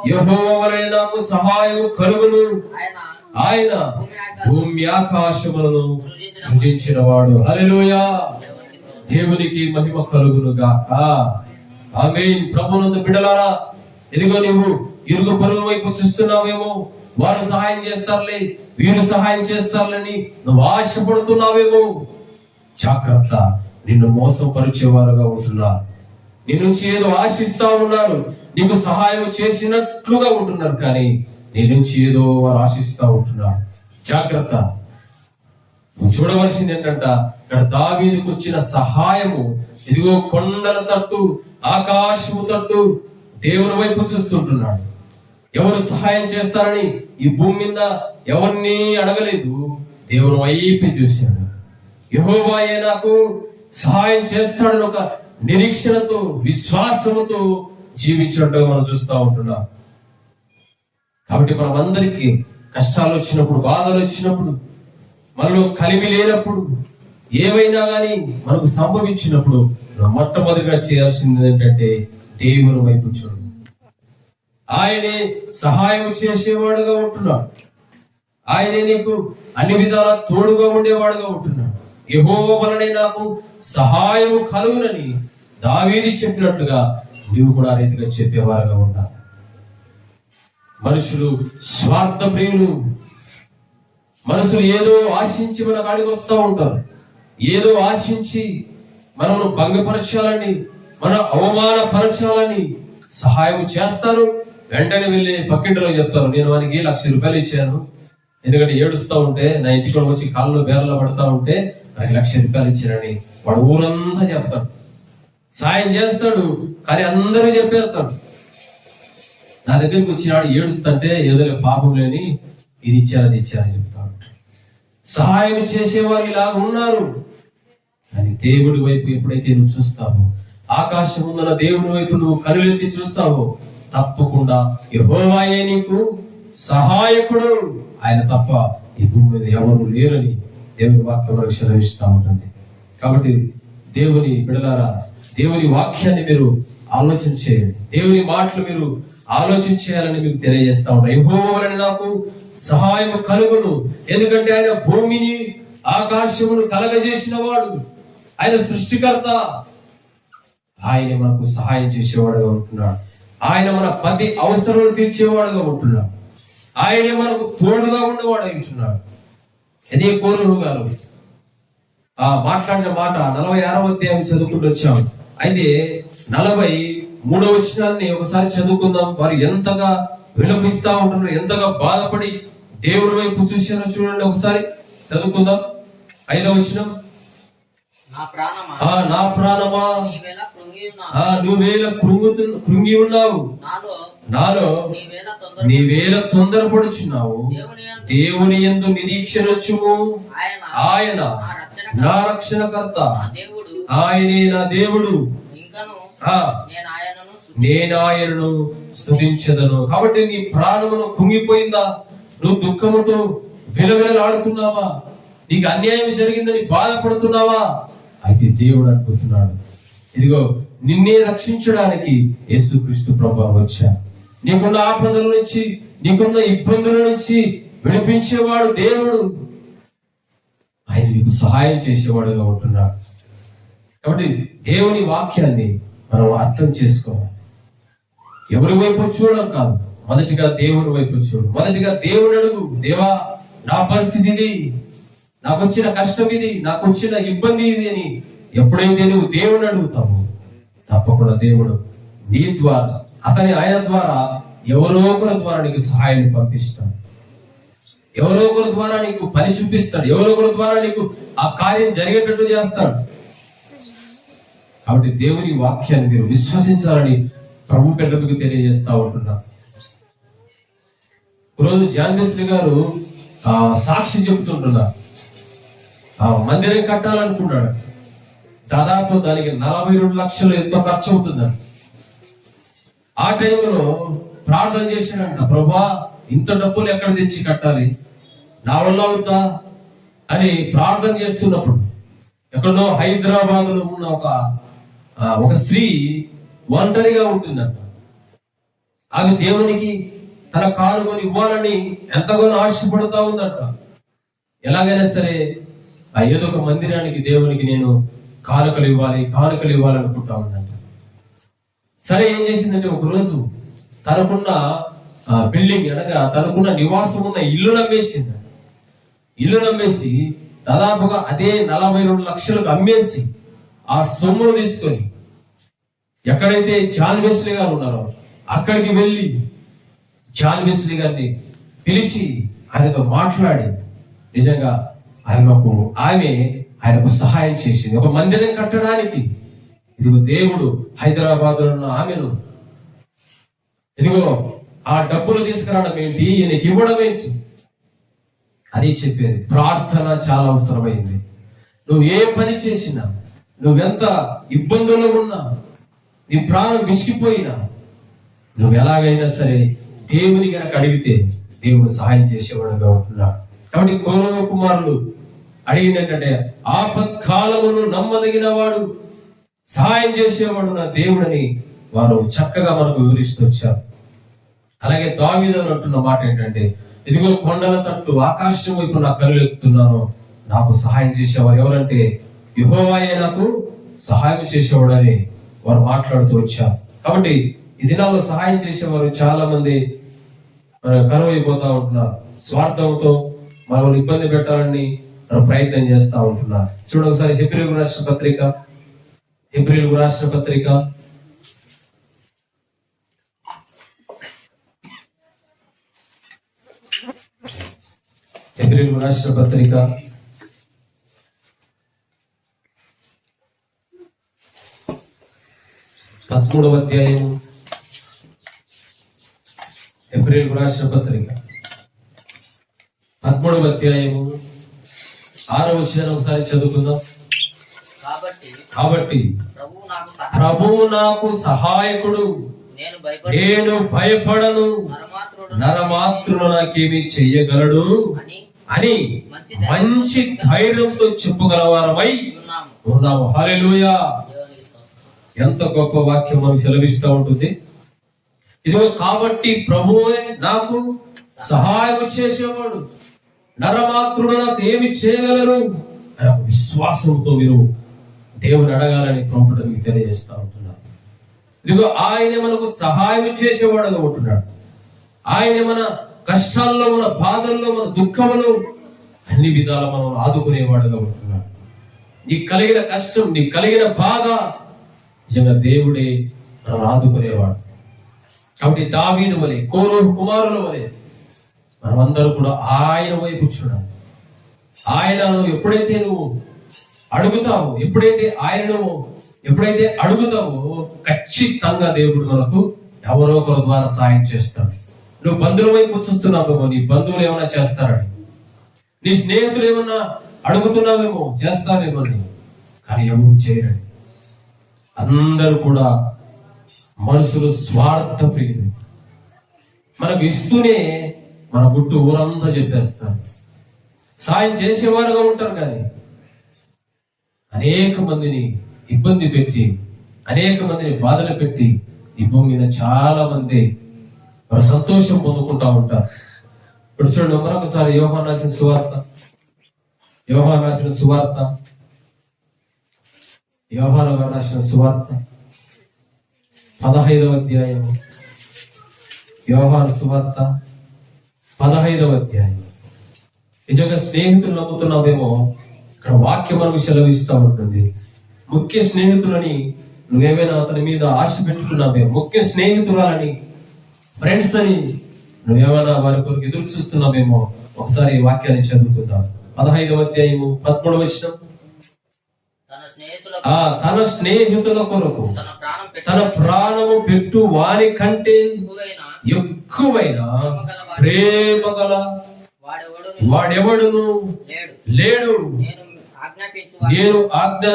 యెహోవా వలె నాకు సహాయము కలుగును. ఆయన భూమి ఆకాశములను సృజించిన వాడు. హల్లెలూయా, దేవునికి మహిమ కలుగును గాక. ఆమేన్. ప్రభునందు బిడ్డలారా, ఇదిగో నువ్వు ఇరుగు పొరుగు వైపు చూస్తున్నావేమో, వారు సహాయం చేస్తారులే, వీరు సహాయం చేస్తారులని నువ్వు ఆశపడుతున్నావేమో. జాగ్రత్త, నిన్ను మోసపరిచేవారుగా ఉంటున్నారు. నీ నుంచి ఏదో ఆశిస్తా ఉన్నారు, నీకు సహాయం చేసినట్లుగా ఉంటున్నారు, కానీ నీ నుంచి ఏదో వారు ఆశిస్తా ఉంటున్నారు. జాగ్రత్త. నువ్వు చూడవలసింది ఏంటంట, ఇక్కడ దావీదుకు వచ్చిన సహాయము ఇదిగో కొండల తట్టు ఆకాశము తట్టు దేవుని వైపు చూస్తుంటున్నాడు. ఎవరు సహాయం చేస్తారని ఈ భూమి మీద ఎవరిని అడగలేదు, దేవుని వైపే చూశాడు. యెహోవాయే నాకు సహాయం చేస్తాడని ఒక నిరీక్షణతో విశ్వాసముతో జీవించినట్టుగా మనం చూస్తూ ఉంటున్నాం. కాబట్టి మనం అందరికీ కష్టాలు వచ్చినప్పుడు, బాధలు వచ్చినప్పుడు, మనలో కలిమి లేనప్పుడు, ఏవైనా కానీ మనకు సంభవించినప్పుడు మొట్టమొదటిగా చేయాల్సింది ఏంటంటే దేవుని వైపు చూడు. ఆయనే సహాయం చేసేవాడుగా ఉంటున్నాడు. ఆయనే నీకు అన్ని విధాల తోడుగా ఉండేవాడుగా ఉంటున్నాడు. యెహోవా వలనే నాకు సహాయం కలుగునని దావీదు చెప్పినట్టుగా నీవు కూడా ఆ రీతిగా చెప్పేవారుగా ఉండాలి. మనుషులు స్వార్థ ప్రియులు. మనుషులు ఏదో ఆశించి మన కాడికి వస్తూ ఉంటారు. ఏదో ఆశించి మనను భంగపరచాలని, మన అవమానపరచాలని సహాయం చేస్తారు. వెంటనే వెళ్ళి పక్కింటిలో చెప్తారు, నేను వానికి 1,00,000 రూపాయలు ఇచ్చాను, ఎందుకంటే ఏడుస్తూ ఉంటే నా ఇంటికి వచ్చి కాళ్ళలో బేరలో పడతా ఉంటే నాకు 1,00,000 రూపాయలు ఇచ్చానని వాడు ఊరంతా చెప్తాడు. సాయం చేస్తాడు, కానీ అందరూ చెప్పేస్తాడు. నా దగ్గరికి వచ్చినాడు ఏడుస్తుంటే ఏదో పాపం లేని ఇది ఇచ్చారు అది ఇచ్చారని చెప్తాడు. సహాయం చేసేవారు ఇలా ఉన్నారు. కానీ దేవుడి వైపు ఎప్పుడైతే నువ్వు చూస్తావో, ఆకాశం ఉందన్న దేవుని వైపు నువ్వు కనులెత్తి చూస్తావో, తప్పకుండా యెహోవాయే నీకు సహాయకుడు. ఆయన తప్ప ఈ భూమి మీద ఎవరు లేరని దేవుని వాక్యం సెలవిస్తూ ఉంటుంది. కాబట్టి దేవుని బిడ్డలారా, దేవుని వాక్యాన్ని మీరు ఆలోచన చేయండి. దేవుని మాటలు మీరు ఆలోచన చేయాలని మీకు తెలియజేస్తా ఉన్నా. యెహోవా వలన నాకు సహాయం కలుగును. ఎందుకంటే ఆయన భూమిని ఆకాశమును కలగజేసిన వాడు, ఆయన సృష్టికర్త. ఆయన మనకు సహాయం చేసేవాడుగా ఉంటున్నాడు. ఆయన మన ప్రతి అవసరాలు తీర్చేవాడుగా ఉంటున్నాడు. ఆయనే మనకు తోడుగా ఉండేవాడు ఉంటున్నాడు. అదే కోరూరు గారు మాట్లాడిన మాట 46వ అధ్యాయం చదువుకుంటూ వచ్చాం. అయితే 43వ వచనాన్ని ఒకసారి చదువుకుందాం. వారు ఎంతగా విలపిస్తా ఉంటున్నారు, ఎంతగా బాధపడి దేవుడి వైపు చూశారో చూడండి. ఒకసారి చదువుకుందాం. 5వ వచనం. నా ప్రాణమా నువ్వేళ కృంగి ఉన్నావు, నాలో నీవేళ తొందరపడుచున్నావు. దేవుని యందు నిరీక్షణొచ్చుము. ఆయన నా రక్షణకర్త, ఆయనే నా దేవుడు, నేను ఆయనను స్తుతించెదను. కాబట్టి నీ ప్రాణమును కుంగిపోయిందా? నువ్వు దుఃఖముతో విలవిలలాడుతున్నావా? నీకు అన్యాయం జరిగిందని బాధపడుతున్నావా? అయితే దేవుడు అనుకుంటున్నాడు, ఇదిగో నిన్నే రక్షించడానికి యేసుక్రీస్తు ప్రభువు వచ్చాడు. నీకున్న ఆపదల నుంచి, నీకున్న ఇబ్బందుల నుంచి విడిపించేవాడు దేవుడు. ఆయన నీకు సహాయం చేసేవాడుగా ఉంటున్నాడు. కాబట్టి దేవుని వాక్యాన్ని మనం అర్థం చేసుకోవాలి. ఎవరి వైపు చూడడం కాదు, మొదటిగా దేవుని వైపు చూడు. మొదటిగా దేవుని అడుగు. దేవా, నా పరిస్థితి ఇది, నాకు వచ్చిన కష్టం ఇది, నాకు వచ్చిన ఇబ్బంది ఇది అని ఎప్పుడైతే నువ్వు దేవుని అడుగుతావో, తప్పకుండా దేవుడు నీ ద్వారా ఆయన ద్వారా ఎవరో ఒకరి ద్వారా నీకు సహాయాన్ని పంపిస్తాడు, ఎవరో ఒకరి ద్వారా నీకు పని చూపిస్తాడు, ఎవరో ఒకరి ద్వారా నీకు ఆ కార్యం జరిగేటట్టు చేస్తాడు. కాబట్టి దేవుని వాక్యాన్ని మీరు విశ్వసించాలని ప్రభు బిడ్డలకు తెలియజేస్తా ఉంటున్నా. రోజు జాన్ వెస్లీ గారు సాక్షి చెబుతుంటున్నారు. మందిరం కట్టాలనుకున్నాడు. దాదాపు దానికి 42 లక్షలు ఎంతో ఖర్చు అవుతుందని. ఆ టైంలో ప్రార్థన చేశాడంట, ప్రభా ఇంత డబ్బులు ఎక్కడ తెచ్చి కట్టాలి, నా వల్ల అవుతా అని ప్రార్థన చేస్తున్నప్పుడు ఎక్కడో హైదరాబాద్ లో ఉన్న ఒక స్త్రీ ఒంటరిగా ఉంటుందంట. ఆమె దేవునికి తన కానుకొని ఇవ్వాలని ఎంతగానో ఆశపడుతూ ఉందంట. ఎలాగైనా సరే ఏదో ఒక మందిరానికి దేవునికి నేను కానుకలు ఇవ్వాలనుకుంటా ఉందంట. సరే ఏం చేసిందంటే ఒకరోజు తనకున్న బిల్డింగ్ అనగా తనకున్న నివాసం ఉన్న ఇల్లు నమ్మేసి దాదాపుగా అదే 42 లక్షలకు అమ్మేసి ఆ సొమ్మును తీసుకొని ఎక్కడైతే జాన్ వెస్లీ గారు ఉన్నారో అక్కడికి వెళ్ళి జాన్ వెస్లీ గారిని పిలిచి ఆయనతో మాట్లాడి నిజంగా ఆయనకు సహాయం చేసింది. ఒక మందిరం కట్టడానికి ఇదిగో దేవుడు హైదరాబాద్ లో ఉన్న ఆమెను ఇదిగో ఆ డబ్బులు తీసుకురావడం ఏంటి, ఈయనకి ఇవ్వడం ఏంటి అది చెప్పేది. ప్రార్థన చాలా అవసరమైంది. నువ్వు ఏ పని చేసినా, నువ్వెంత ఇబ్బందుల్లో ఉన్నా, నీ ప్రాణం విసిగిపోయినా, నువ్వు ఎలాగైనా సరే దేవుని గనక అడిగితే దేవుడు సహాయం చేసేవాడుగా ఉంటున్నాడు. కాబట్టి కౌరవ కుమారులు అడిగింది ఏంటంటే, ఆపత్కాలమును నమ్మదగిన వాడు, సహాయం చేసేవాడు నా దేవుడని వారు చక్కగా మనకు వివరిస్తూ వచ్చారు. అలాగే దావీదు అంటున్న మాట ఏంటంటే, ఇదిగో కొండల తట్టు ఆకాశం వైపు నా కళ్ళు ఎత్తుతున్నాను, నాకు సహాయం చేసేవారు ఎవరంటే యెహోవాయే నాకు సహాయం చేసేవాడు అని వారు మాట్లాడుతూ వచ్చారు. కాబట్టి ఈ దినాల్లో సహాయం చేసేవారు చాలా మంది కరువైపోతా ఉంటున్నారు. స్వార్థంతో మనల్ని ఇబ్బంది పెట్టాలని ప్రయత్నం చేస్తా ఉంటున్నారు. చూడ ఒకసారి హెబ్రీయులకు రాసిన పత్రిక 8వ అధ్యాయము, హెబ్రీయులకు రాసిన పత్రిక 13వ అధ్యాయము 6వ వచనం ఒకసారి చదువుకుందాం. కాబట్టి ప్రభువు నాకు సహాయకుడు, నేను భయపడను, నరమాత్రుడు నాకేమి చెయ్యగలడు అని మంచి ధైర్యంతో చెప్పగలవారమై ఉన్నాము. హల్లెలూయా! ఎంత గొప్ప వాక్యం మనం సెలవిస్తూ ఉంటుంది. ఇదిగో కాబట్టి ప్రభువే నాకు సహాయం చేసేవాడు, నరమాత్రుడు నాకు ఏమి చేయగలరు అనే విశ్వాసంతో మీరు దేవుని అడగాలని ప్రభుత్వం మీకు తెలియజేస్తా ఉంటున్నారు. ఇదిగో ఆయన మనకు సహాయం చేసేవాడుగా ఉంటున్నాడు. ఆయన మన కష్టాల్లో, మన బాధల్లో, మన దుఃఖంలో అన్ని విధాల మనం ఆదుకునేవాడుగా ఉంటున్నాడు. నీకు కలిగిన కష్టం, నీకు కలిగిన బాధ నిజంగా దేవుడే మనం ఆదుకునేవాడు. కాబట్టి దావీదు వలె, కోరహు కుమారుల వలె మనమందరూ కూడా ఆయన వైపు చూడాలి. ఆయనను ఎప్పుడైతే నువ్వు అడుగుతావో, ఎప్పుడైతే అడుగుతావో ఖచ్చితంగా దేవుడు మనకు ఎవరో ఒకరి ద్వారా సాయం చేస్తాడు. నువ్వు బంధువుల వైపు చూస్తున్నావేమో, నీ బంధువులు ఏమైనా చేస్తారని, నీ స్నేహితులు ఏమన్నా అడుగుతున్నావేమో, చేస్తారేమో, కానీ ఎవరు చేయరండి. అందరూ కూడా మనుషులు స్వార్థ ప్రియులు. మనకు ఇస్తూనే మన గుట్టు ఊరంతా చెప్పేస్తారు. సాయం చేసేవారుగా ఉంటారు, కానీ అనేక మందిని ఇబ్బంది పెట్టి, అనేక మందిని బాధలు పెట్టి ఈ భూమి మీద చాలా మంది వారు సంతోషం పొందుకుంటా ఉంటారు. ఇప్పుడు చూడండి, మరొకసారి యోహాను రాసిన సువార్త 15వ అధ్యాయం, యోహాను సువార్త 15వ అధ్యాయం. నిజంగా స్నేహితులు నమ్ముతున్నావేమో, ఇక్కడ వాక్యం మనకు సెలవిస్తూ ఉంటుంది. ముఖ్య స్నేహితులని నువ్వేమైనా అతని మీద ఆశ పెట్టుకున్నావేమో, ముఖ్య స్నేహితురాలని, ఫ్రెండ్స్ అని నువ్వేమైనా వారి కొరకు ఎదురు చూస్తున్నావేమో. ఒకసారి ఈ వాక్యాన్ని చదువుకుందాం. 15వ అధ్యాయము 13వ వచనం. తన స్నేహితుల కొరకు తన ప్రాణము పెట్టు వారి కంటే ఎక్కువైన ప్రేమ గల వాడెవడును లేడు. నేను ఆజ్ఞ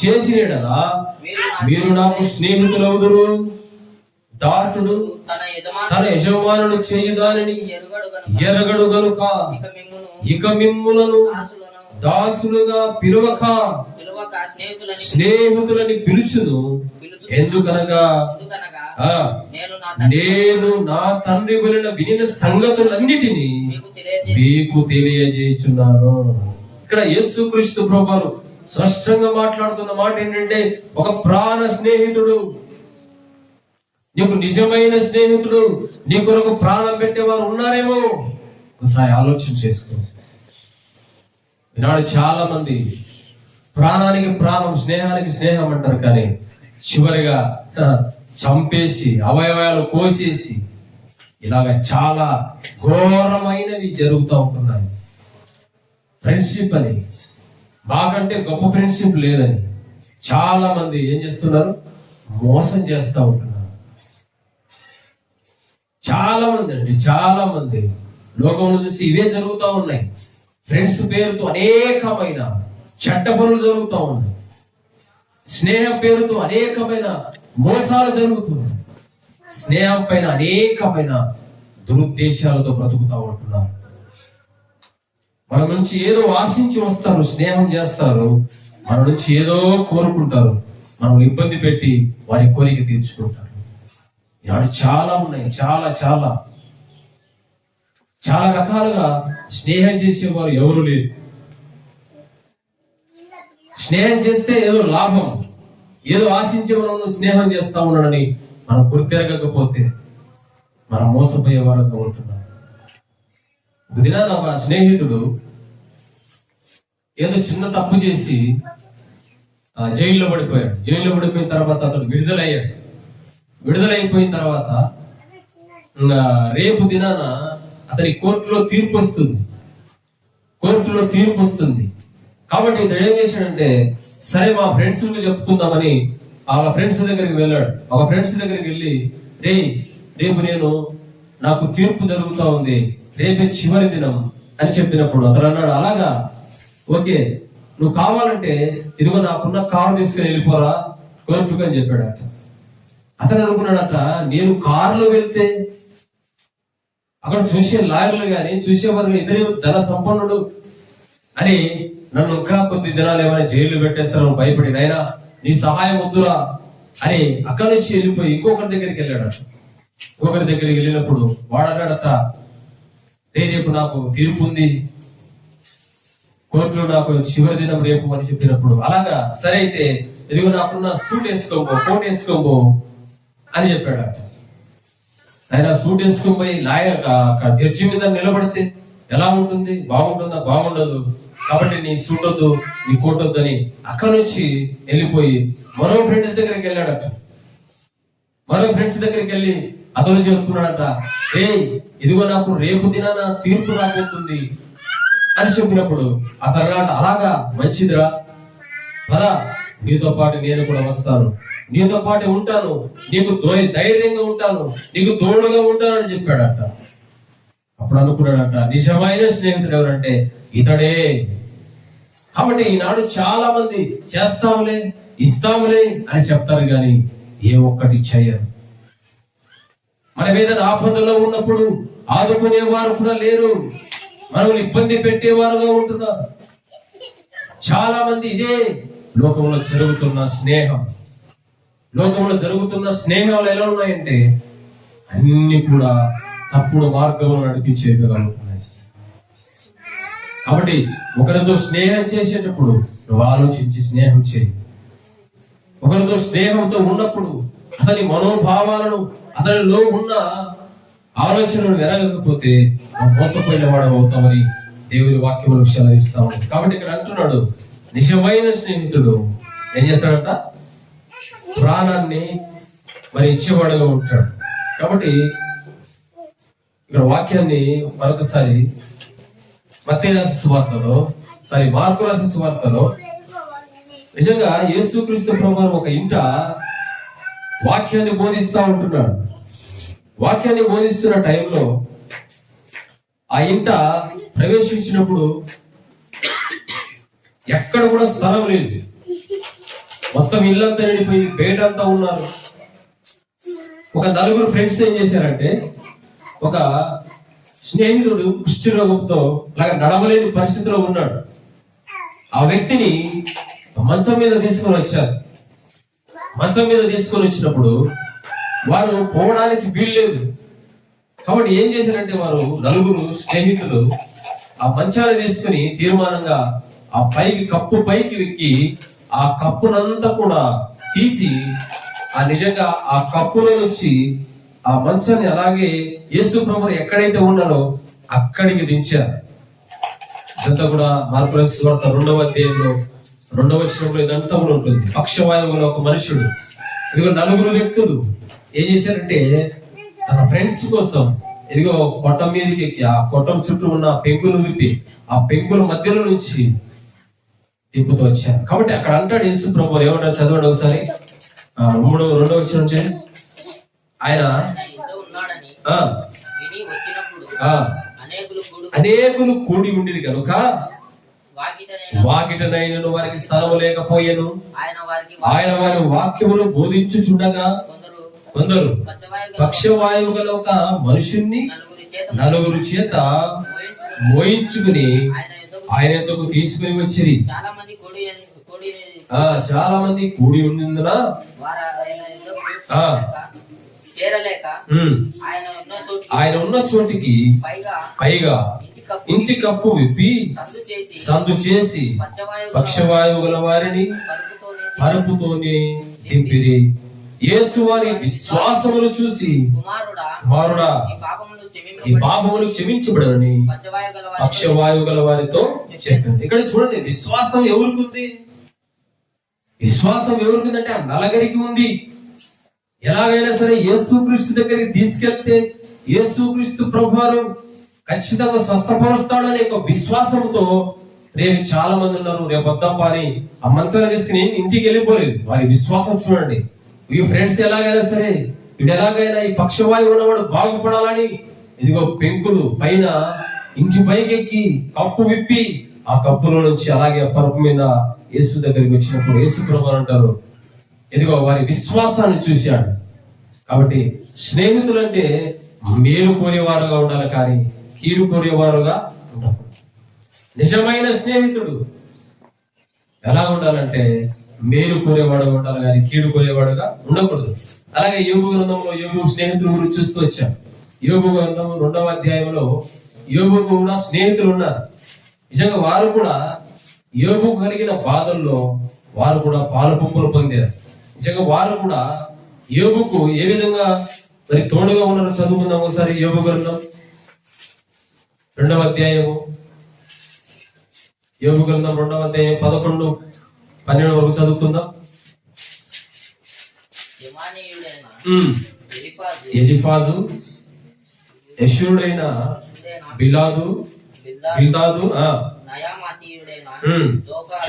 చేసినలా మీరు నాకు స్నేహితులవుదురు. దాసుడు తన యజమానుడు చేయదానిని ఎరగడు గనుక ఇక మిమ్ములను దాసులుగా పిలువక స్నేహితులని పిలుచును. ఎందుకనగా నేను నా తండ్రి వలన వినిన సంగతులన్నిటినీ మీకు తెలియజేయుచున్నాను. ఇక్కడ యేసుక్రీస్తు ప్రభువు స్పష్టంగా మాట్లాడుతున్న మాట ఏంటంటే, ఒక ప్రాణ స్నేహితుడు, నీకు నిజమైన స్నేహితుడు, నీ కొరకు ప్రాణం పెట్టేవారు ఉన్నారేమో. ఒకసారి ఆలోచన చేసుకో. ఈనాడు చాలా మంది ప్రాణానికి ప్రాణం, స్నేహానికి స్నేహం అంటారు, కానీ చివరిగా చంపేసి అవయవాలు కోసేసి ఇలాగ చాలా ఘోరమైనవి జరుగుతూ ఉంటున్నాయి. ఫ్రెండ్షిప్ అని, మాకంటే గొప్ప ఫ్రెండ్షిప్ లేదని చాలా మంది ఏం చేస్తున్నారు, మోసం చేస్తూ ఉంటున్నారు. చాలా మంది లోకంలో చూసి ఇవే జరుగుతూ ఉన్నాయి. ఫ్రెండ్స్ పేరుతో అనేకమైన చెడ్డ పనులు జరుగుతూ ఉన్నాయి. స్నేహం పేరుతో అనేకమైన మోసాలు జరుగుతున్నాయి. స్నేహం పైన అనేకమైన దురుద్దేశాలతో బ్రతుకుతూ ఉంటున్నారు. మన నుంచి ఏదో ఆశించి వస్తారు, స్నేహం చేస్తారు, మన నుంచి ఏదో కోరుకుంటారు, మనం ఇబ్బంది పెట్టి వారి కోరిక తీర్చుకుంటారు. ఇలాంటి చాలా ఉన్నాయి. చాలా రకాలుగా స్నేహం చేసేవారు ఎవరు లేరు. స్నేహం చేస్తే ఏదో లాభం, ఏదో ఆశించే మనం స్నేహం చేస్తా ఉన్నాడని మనం గుర్తెరగకపోతే మనం మోసపోయే వారంగా ఉంటున్నాం. ఒక దినాన ఒక స్నేహితుడు ఏదో చిన్న తప్పు చేసి జైల్లో పడిపోయాడు. జైల్లో పడిపోయిన తర్వాత అతడు విడుదలైపోయిన తర్వాత రేపు దినాన అతని కోర్టులో తీర్పు వస్తుంది. కాబట్టి ఇతడు ఏం చేశాడంటే, సరే మా ఫ్రెండ్స్ చెప్పుకుందామని వాళ్ళ ఫ్రెండ్స్ దగ్గరికి వెళ్ళాడు. ఒక ఫ్రెండ్స్ దగ్గరికి వెళ్ళి, రేపు నాకు తీర్పు జరుగుతూ ఉంది, రేపే చివరి దినం అని చెప్పినప్పుడు అతను అన్నాడు, అలాగా, ఓకే, నువ్వు కావాలంటే ఇదిగో నాకున్న కారు తీసుకుని వెళ్ళిపోరా కోర్టుకు అని చెప్పాడట. అతను అనుకున్నాడట, నేను కారులో వెళ్తే అక్కడ చూసే లాయర్లు గాని చూసేవారు ఇతని ధన సంపన్నుడు అని నన్ను ఇంకా కొద్ది దినాలు ఏమైనా జైలు పెట్టేస్తాను భయపడి, నాయనా నీ సహాయం వద్దురా అని అక్కడి నుంచి వెళ్ళిపోయి ఇంకొకరి దగ్గరికి వెళ్ళాడట. ఇంకొకరి దగ్గరికి వెళ్ళినప్పుడు వాడు అన్నాడట, రేపు నాకు తీర్పు ఉంది, కోర్టులో నాకు చివరి దినం రేపు అని చెప్పినప్పుడు, అలాగా సరే అయితే ఇదిగో నాకున్న సూట్ వేసుకోబో, కోట్ వేసుకోబో అని చెప్పాడట. ఆయన సూట్ వేసుకుపోయి జడ్జి మీద నిలబడితే ఎలా ఉంటుంది, బాగుంటుందా, బాగుండదు, కాబట్టి నీ సూట్ వద్దు, నీ కోట్ వద్దు అని అక్కడి నుంచి వెళ్ళిపోయి మరో ఫ్రెండ్స్ దగ్గరికి వెళ్ళాడట. మరో ఫ్రెండ్స్ దగ్గరికి వెళ్ళి అతను చెప్తున్నాడట, ఇదిగో నాకు రేపు దినాన తీర్పు రాబోతుంది అని చెప్పినప్పుడు అతను అలాగా, మంచిదిరా, పదా, నీతో పాటు నేను కూడా వస్తాను, నీతో పాటు ఉంటాను, నీకు ధైర్యంగా ఉంటాను, నీకు తోడుగా ఉంటాను అని చెప్పాడట. అప్పుడు అనుకున్నాడట, నిజమైన స్నేహితుడు ఎవరంటే ఇతడే. కాబట్టి ఈనాడు చాలా మంది చేస్తాంలే, ఇస్తాంలే అని చెప్తారు, కానీ ఏ ఒక్కటి చేయరు. మన మీద ఆపదలో ఉన్నప్పుడు ఆదుకునేవారు కూడా లేరు, మనల్ని ఇబ్బంది పెట్టేవారుగా ఉంటున్నారు. చాలా మంది ఇదే లోకంలో జరుగుతున్న స్నేహాలు ఎలా ఉన్నాయంటే అన్ని కూడా తప్పుడు మార్గంలో నడిపించేవిగా ఉంటున్నాయి. కాబట్టి ఒకరితో స్నేహం చేసేటప్పుడు నువ్వు ఆలోచించి స్నేహం చేయి. ఒకరితో స్నేహంతో ఉన్నప్పుడు అతని మనోభావాలను, అతనిలో ఉన్న ఆలోచనలు ఎరగకపోతే మోసపోయిన వాడు అవుతామని దేవుని వాక్యములు సెలవిస్తా ఉంది. కాబట్టి ఇక్కడ అంటున్నాడు, నిజమైన స్నేహితుడు ఏం చేస్తాడంట? ప్రాణాన్ని మరి ఇచ్చేవాడుగా ఉంటాడు. కాబట్టి ఇక్కడ వాక్యాన్ని మరొకసారి మత్తయి రాసిన సువార్తలో, మార్కు రాసిన సువార్తలో నిజంగా యేసుక్రీస్తు ప్రభువు ఒక ఇంట వాక్యాన్ని బోధిస్తా ఉంటున్నాడు. వాక్యాన్ని బోధిస్తున్న టైంలో ఆ ఇంట ప్రవేశించినప్పుడు ఎక్కడ కూడా స్థలం లేదు. మొత్తం ఇల్లంతా నిండిపోయి బయటంతా ఉన్నారు. ఒక నలుగురు ఫ్రెండ్స్ ఏం చేశారంటే, ఒక స్నేహితుడు కుష్ఠరోగంతో అలాగే నడవలేని పరిస్థితిలో ఉన్నాడు. ఆ వ్యక్తిని మంచం మీద తీసుకొని వచ్చారు. మంచం మీద తీసుకొని వచ్చినప్పుడు వారు పోవడానికి వీల్లేదు. కాబట్టి ఏం చేశారంటే, వారు నలుగురు స్నేహితులు ఆ మంచాన్ని తీసుకుని తీర్మానంగా ఆ కప్పు పైకి వెక్కి ఆ కప్పునంతా కూడా తీసి నిజంగా ఆ కప్పులో నుంచి ఆ మంచాన్ని అలాగే యేసు ప్రభువు ఎక్కడైతే ఉన్నారో అక్కడికి దించారు. ఇదంతా కూడా మార్కు రాసిన సువార్త 2వ అధ్యాయంలో 2వ వచనంలో ఇదంతా కూడా ఉంటుంది. పక్షవాయువులో ఒక మనుషుడు, ఇదిగో నలుగురు వ్యక్తులు ఏం చేశారంటే, తన ఫ్రెండ్స్ కోసం ఇదిగో కొట్టం మీదకి ఎక్కి ఆ కొట్టం చుట్టూ ఉన్న పెంకులు విప్పి ఆ పెంకుల మధ్యలో నుంచి తిప్పుతూ వచ్చారు. కాబట్టి అక్కడ అంటాడు యేసు ప్రభువు, ఏమంటారు చదవండి ఒకసారి, 2వ వచనం నుంచి. ఆయన అనేకులు కూడి ఉండేది కనుక వాకిటనైనను వారికి స్థలము లేకపోయెను. ఆయన వారి వాక్యమును బోధించుచుండగా కొందరు పక్షవాయువు గల ఒక మనుషుణ్ణి నలుగురు చేత మోయించుకుని ఆయన యొద్దకు తీసుకుని వచ్చిరి. చాలా మంది కూడి ఉన్నందున ఆయన ఉన్న చోటికి పైగా ఇంటి కప్పు విప్పి సందు చేసి పక్షవాయువు గల వారిని పరుపుతోనే దింపిరి. యేసు వారి విశ్వాసములు చూసి, కుమారుడా ఈ పాపములు క్షమించబడని పక్షవాయువు గల వారితో చెప్పారు. ఇక్కడ చూడండి, విశ్వాసం ఎవరికి ఉంది? విశ్వాసం ఎవరికి ఉందంటే ఆ నలుగురికి ఉంది. ఎలాగైనా సరే యేసుక్రీస్తు దగ్గరికి తీసుకెళ్తే యేసుక్రీస్తు ప్రభువారు ఖచ్చితంగా స్వస్థపరుస్తాడనే ఒక విశ్వాసంతో రేపు చాలా మంది ఉన్నారు. రేపు వద్దాం పాని ఆ మనసుని తీసుకుని ఇంటికి వెళ్ళిపోలేదు. వారి విశ్వాసం చూడండి. ఈ ఫ్రెండ్స్ ఎలాగైనా సరే వీడు ఎలాగైనా ఈ పక్షవాయువు ఉన్నవాడు బాగుపడాలని ఇదిగో పెంకులు పైన ఇంటి పైకెక్కి కప్పు విప్పి ఆ కప్పులో నుంచి అలాగే పరుపు మీద యేసు దగ్గరికి వచ్చినప్పుడు యేసు ప్రభువు అంటారు, ఇదిగో వారి విశ్వాసాన్ని చూశాడు. కాబట్టి స్నేహితులు అంటే మేలు కోరేవారుగా ఉండాలి, కానీ కీడు కోరేవారుగా ఉండకూడదు. నిజమైన స్నేహితుడు ఎలా ఉండాలంటే మేలు కోరేవాడుగా ఉండాలి, కానీ కీడు కోరేవాడుగా ఉండకూడదు. అలాగే యోబు గ్రంథంలో యోబు స్నేహితుల గురించి చూస్తూ వచ్చాం. యోబు గ్రంథం 2వ అధ్యాయంలో యోబుకు కూడా స్నేహితులు ఉన్నారు. నిజంగా వారు కూడా యోబు కలిగిన బాధల్లో వారు కూడా పాలు పంపులు పొందారు. నిజంగా వారు కూడా యోబుకు ఏ విధంగా మరి తోడుగా ఉన్నారో చదువుకుందాం ఒకసారి. యోబు గ్రంథం 2వ అధ్యాయము, యోబు గ్రంథం 2వ అధ్యాయం 11-12 వరకు చదువుకుందాం. ఎలిఫాజు, యెషూరుడైన బిల్దాదు,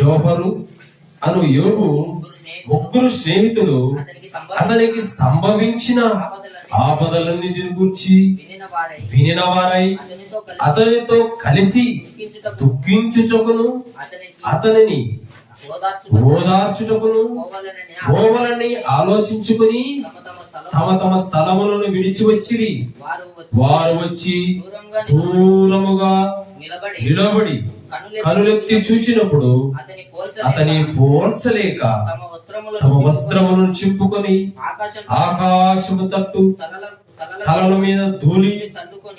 జోఫరు అను యోబు ముగ్గురు స్నేహితులు అతనికి సంభవించిన ఆపదలన్నిటిని గురించి వినిన వారై అతనితో కలిసి దుఃఖించుటకును అతనిని ఓదార్చుటకును పోవాలని ఆలోచించుకుని తమ తమ స్థలములను విడిచి వచ్చిరి. వారు వచ్చి దూరముగా నిలబడి కనులెత్తి చూచినప్పుడు అతని పోల్చలేక తమ వస్త్రములను చింపుకొని ఆకాశము తట్టు తలల మీద ధూళి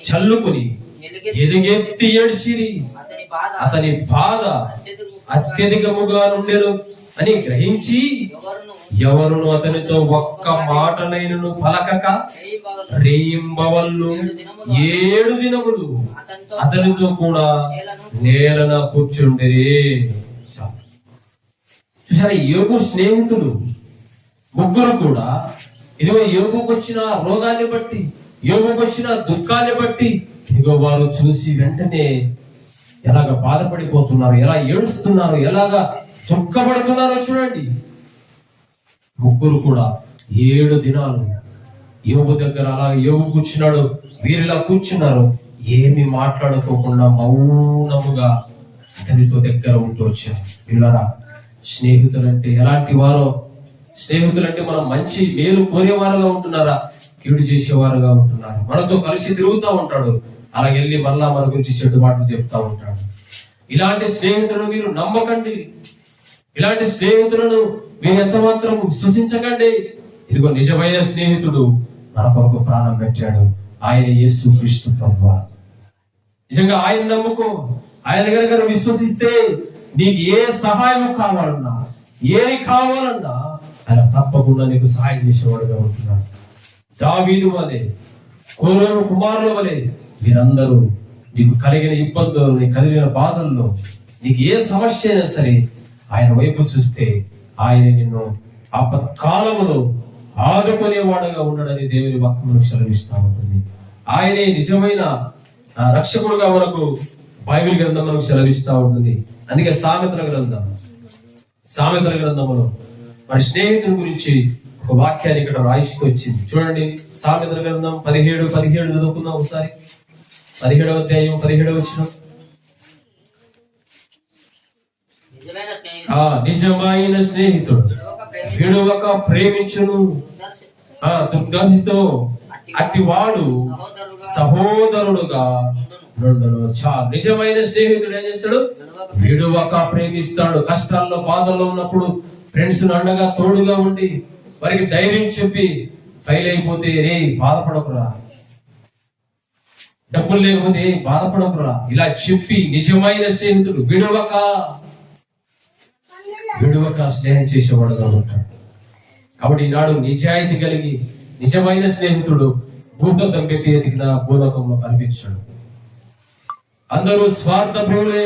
చల్లుకొని ఎలుగెత్తి ఏడ్చిరి. అతని బాధ అత్యధికముగా నుండెను అని గ్రహించి ఎవరును అతనితో ఒక్క మాటనైనను పలకక రేయింబవళ్ళు 7 దినములు అతనితో కూడా నేలన కూర్చుండిరి. చూసారా, యోబు స్నేహితులు ముగ్గురు కూడా ఇదిగో యోబుకు వచ్చిన రోగాన్ని బట్టి, యోబుకు వచ్చిన దుఃఖాన్ని బట్టి ఇదిగో వారు చూసి వెంటనే ఎలాగ బాధపడిపోతున్నారు, ఎలా ఏడుస్తున్నారు, ఎలాగా దుఃఖపడుతున్నారో చూడండి. ముగ్గురు కూడా 7 దినాలు యోబు దగ్గర అలా యోబు కూర్చున్నాడు, వీరిలా కూర్చున్నారు, ఏమి మాట్లాడుకోకుండా మౌనముగా అతనితో దగ్గర ఉంటూ వచ్చారు. వీళ్ళరా, స్నేహితులంటే ఎలాంటి వారో. స్నేహితులంటే మనం మంచి మేలు కోరేవారుగా ఉంటున్నారా, కీడు చేసేవారుగా ఉంటున్నారు. మనతో కలిసి తిరుగుతూ ఉంటాడు, అలాగెళ్ళి మళ్ళా మన గురించి చెడు మాటలు చెప్తా ఉంటాడు. ఇలాంటి స్నేహితులను మీరు నమ్మకండి, ఇలాంటి స్నేహితులను మీరు ఎంత మాత్రం విశ్వసించకండి. ఇదిగో నిజమైన స్నేహితుడు మన కొరకు ప్రాణం పెట్టాడు, ఆయన యేసు క్రీస్తు ప్రభువు. నిజంగా ఆయన నమ్ముకో, ఆయన దగ్గర విశ్వసిస్తే నీకు ఏ సహాయం కావాలన్నా, ఏది కావాలన్నా ఆయన తప్పకుండా నీకు సహాయం చేసేవాడుగా ఉంటున్నాడు. దావీదు వలె, కోరేవు కుమారుల వలె మీరందరూ నీకు కలిగిన ఇబ్బందులు, నీకు కలిగిన బాధల్లో, నీకు ఏ సమస్య అయినా సరే ఆయన వైపు చూస్తే ఆయన నిన్ను ఆపత్కాలములో ఆదుకునేవాడుగా ఉండడని దేవుని వాక్యమును సెలవిస్తూ ఉంటుంది. ఆయనే నిజమైన రక్షకుడుగా మనకు బైబిల్ గ్రంథం మనకు సెలవిస్తూ ఉంటుంది. అందుకే సామెతల గ్రంథములో మన స్నేహితుని గురించి ఒక వాక్యాన్ని ఇక్కడ రాయిస్తూ వచ్చింది. చూడండి, సామెతల గ్రంథం 17 చదువుకుందాం ఒకసారి. 17వ అధ్యాయం 17వ వచనం. నిజమైన స్నేహితుడు విడువక ప్రేమించును, దుర్గతితో అట్టివాడు సహోదరుడుగా నుండును. నిజమైన స్నేహితుడు ఏం చేస్తాడు? విడువక ప్రేమిస్తాడు. కష్టాల్లో బాధల్లో ఉన్నప్పుడు ఫ్రెండ్స్ అండగా తోడుగా ఉండి వారికి ధైర్యం చెప్పి, ఫెయిల్ అయిపోతే రే బాధపడకురా, డబ్బులు లేకపోతే బాధపడకురా, ఇలా చెప్పి నిజమైన స్నేహితుడు విడువక స్నేహం చేసేవాడుగా ఉంటాడు. కాబట్టి ఈనాడు నిజాయితీ కలిగి నిజమైన స్నేహితుడు భూతద్దం పెట్టి ఎదిగిన భూలోకంలో కనిపించాడు. అందరూ స్వార్థ ప్రియులే,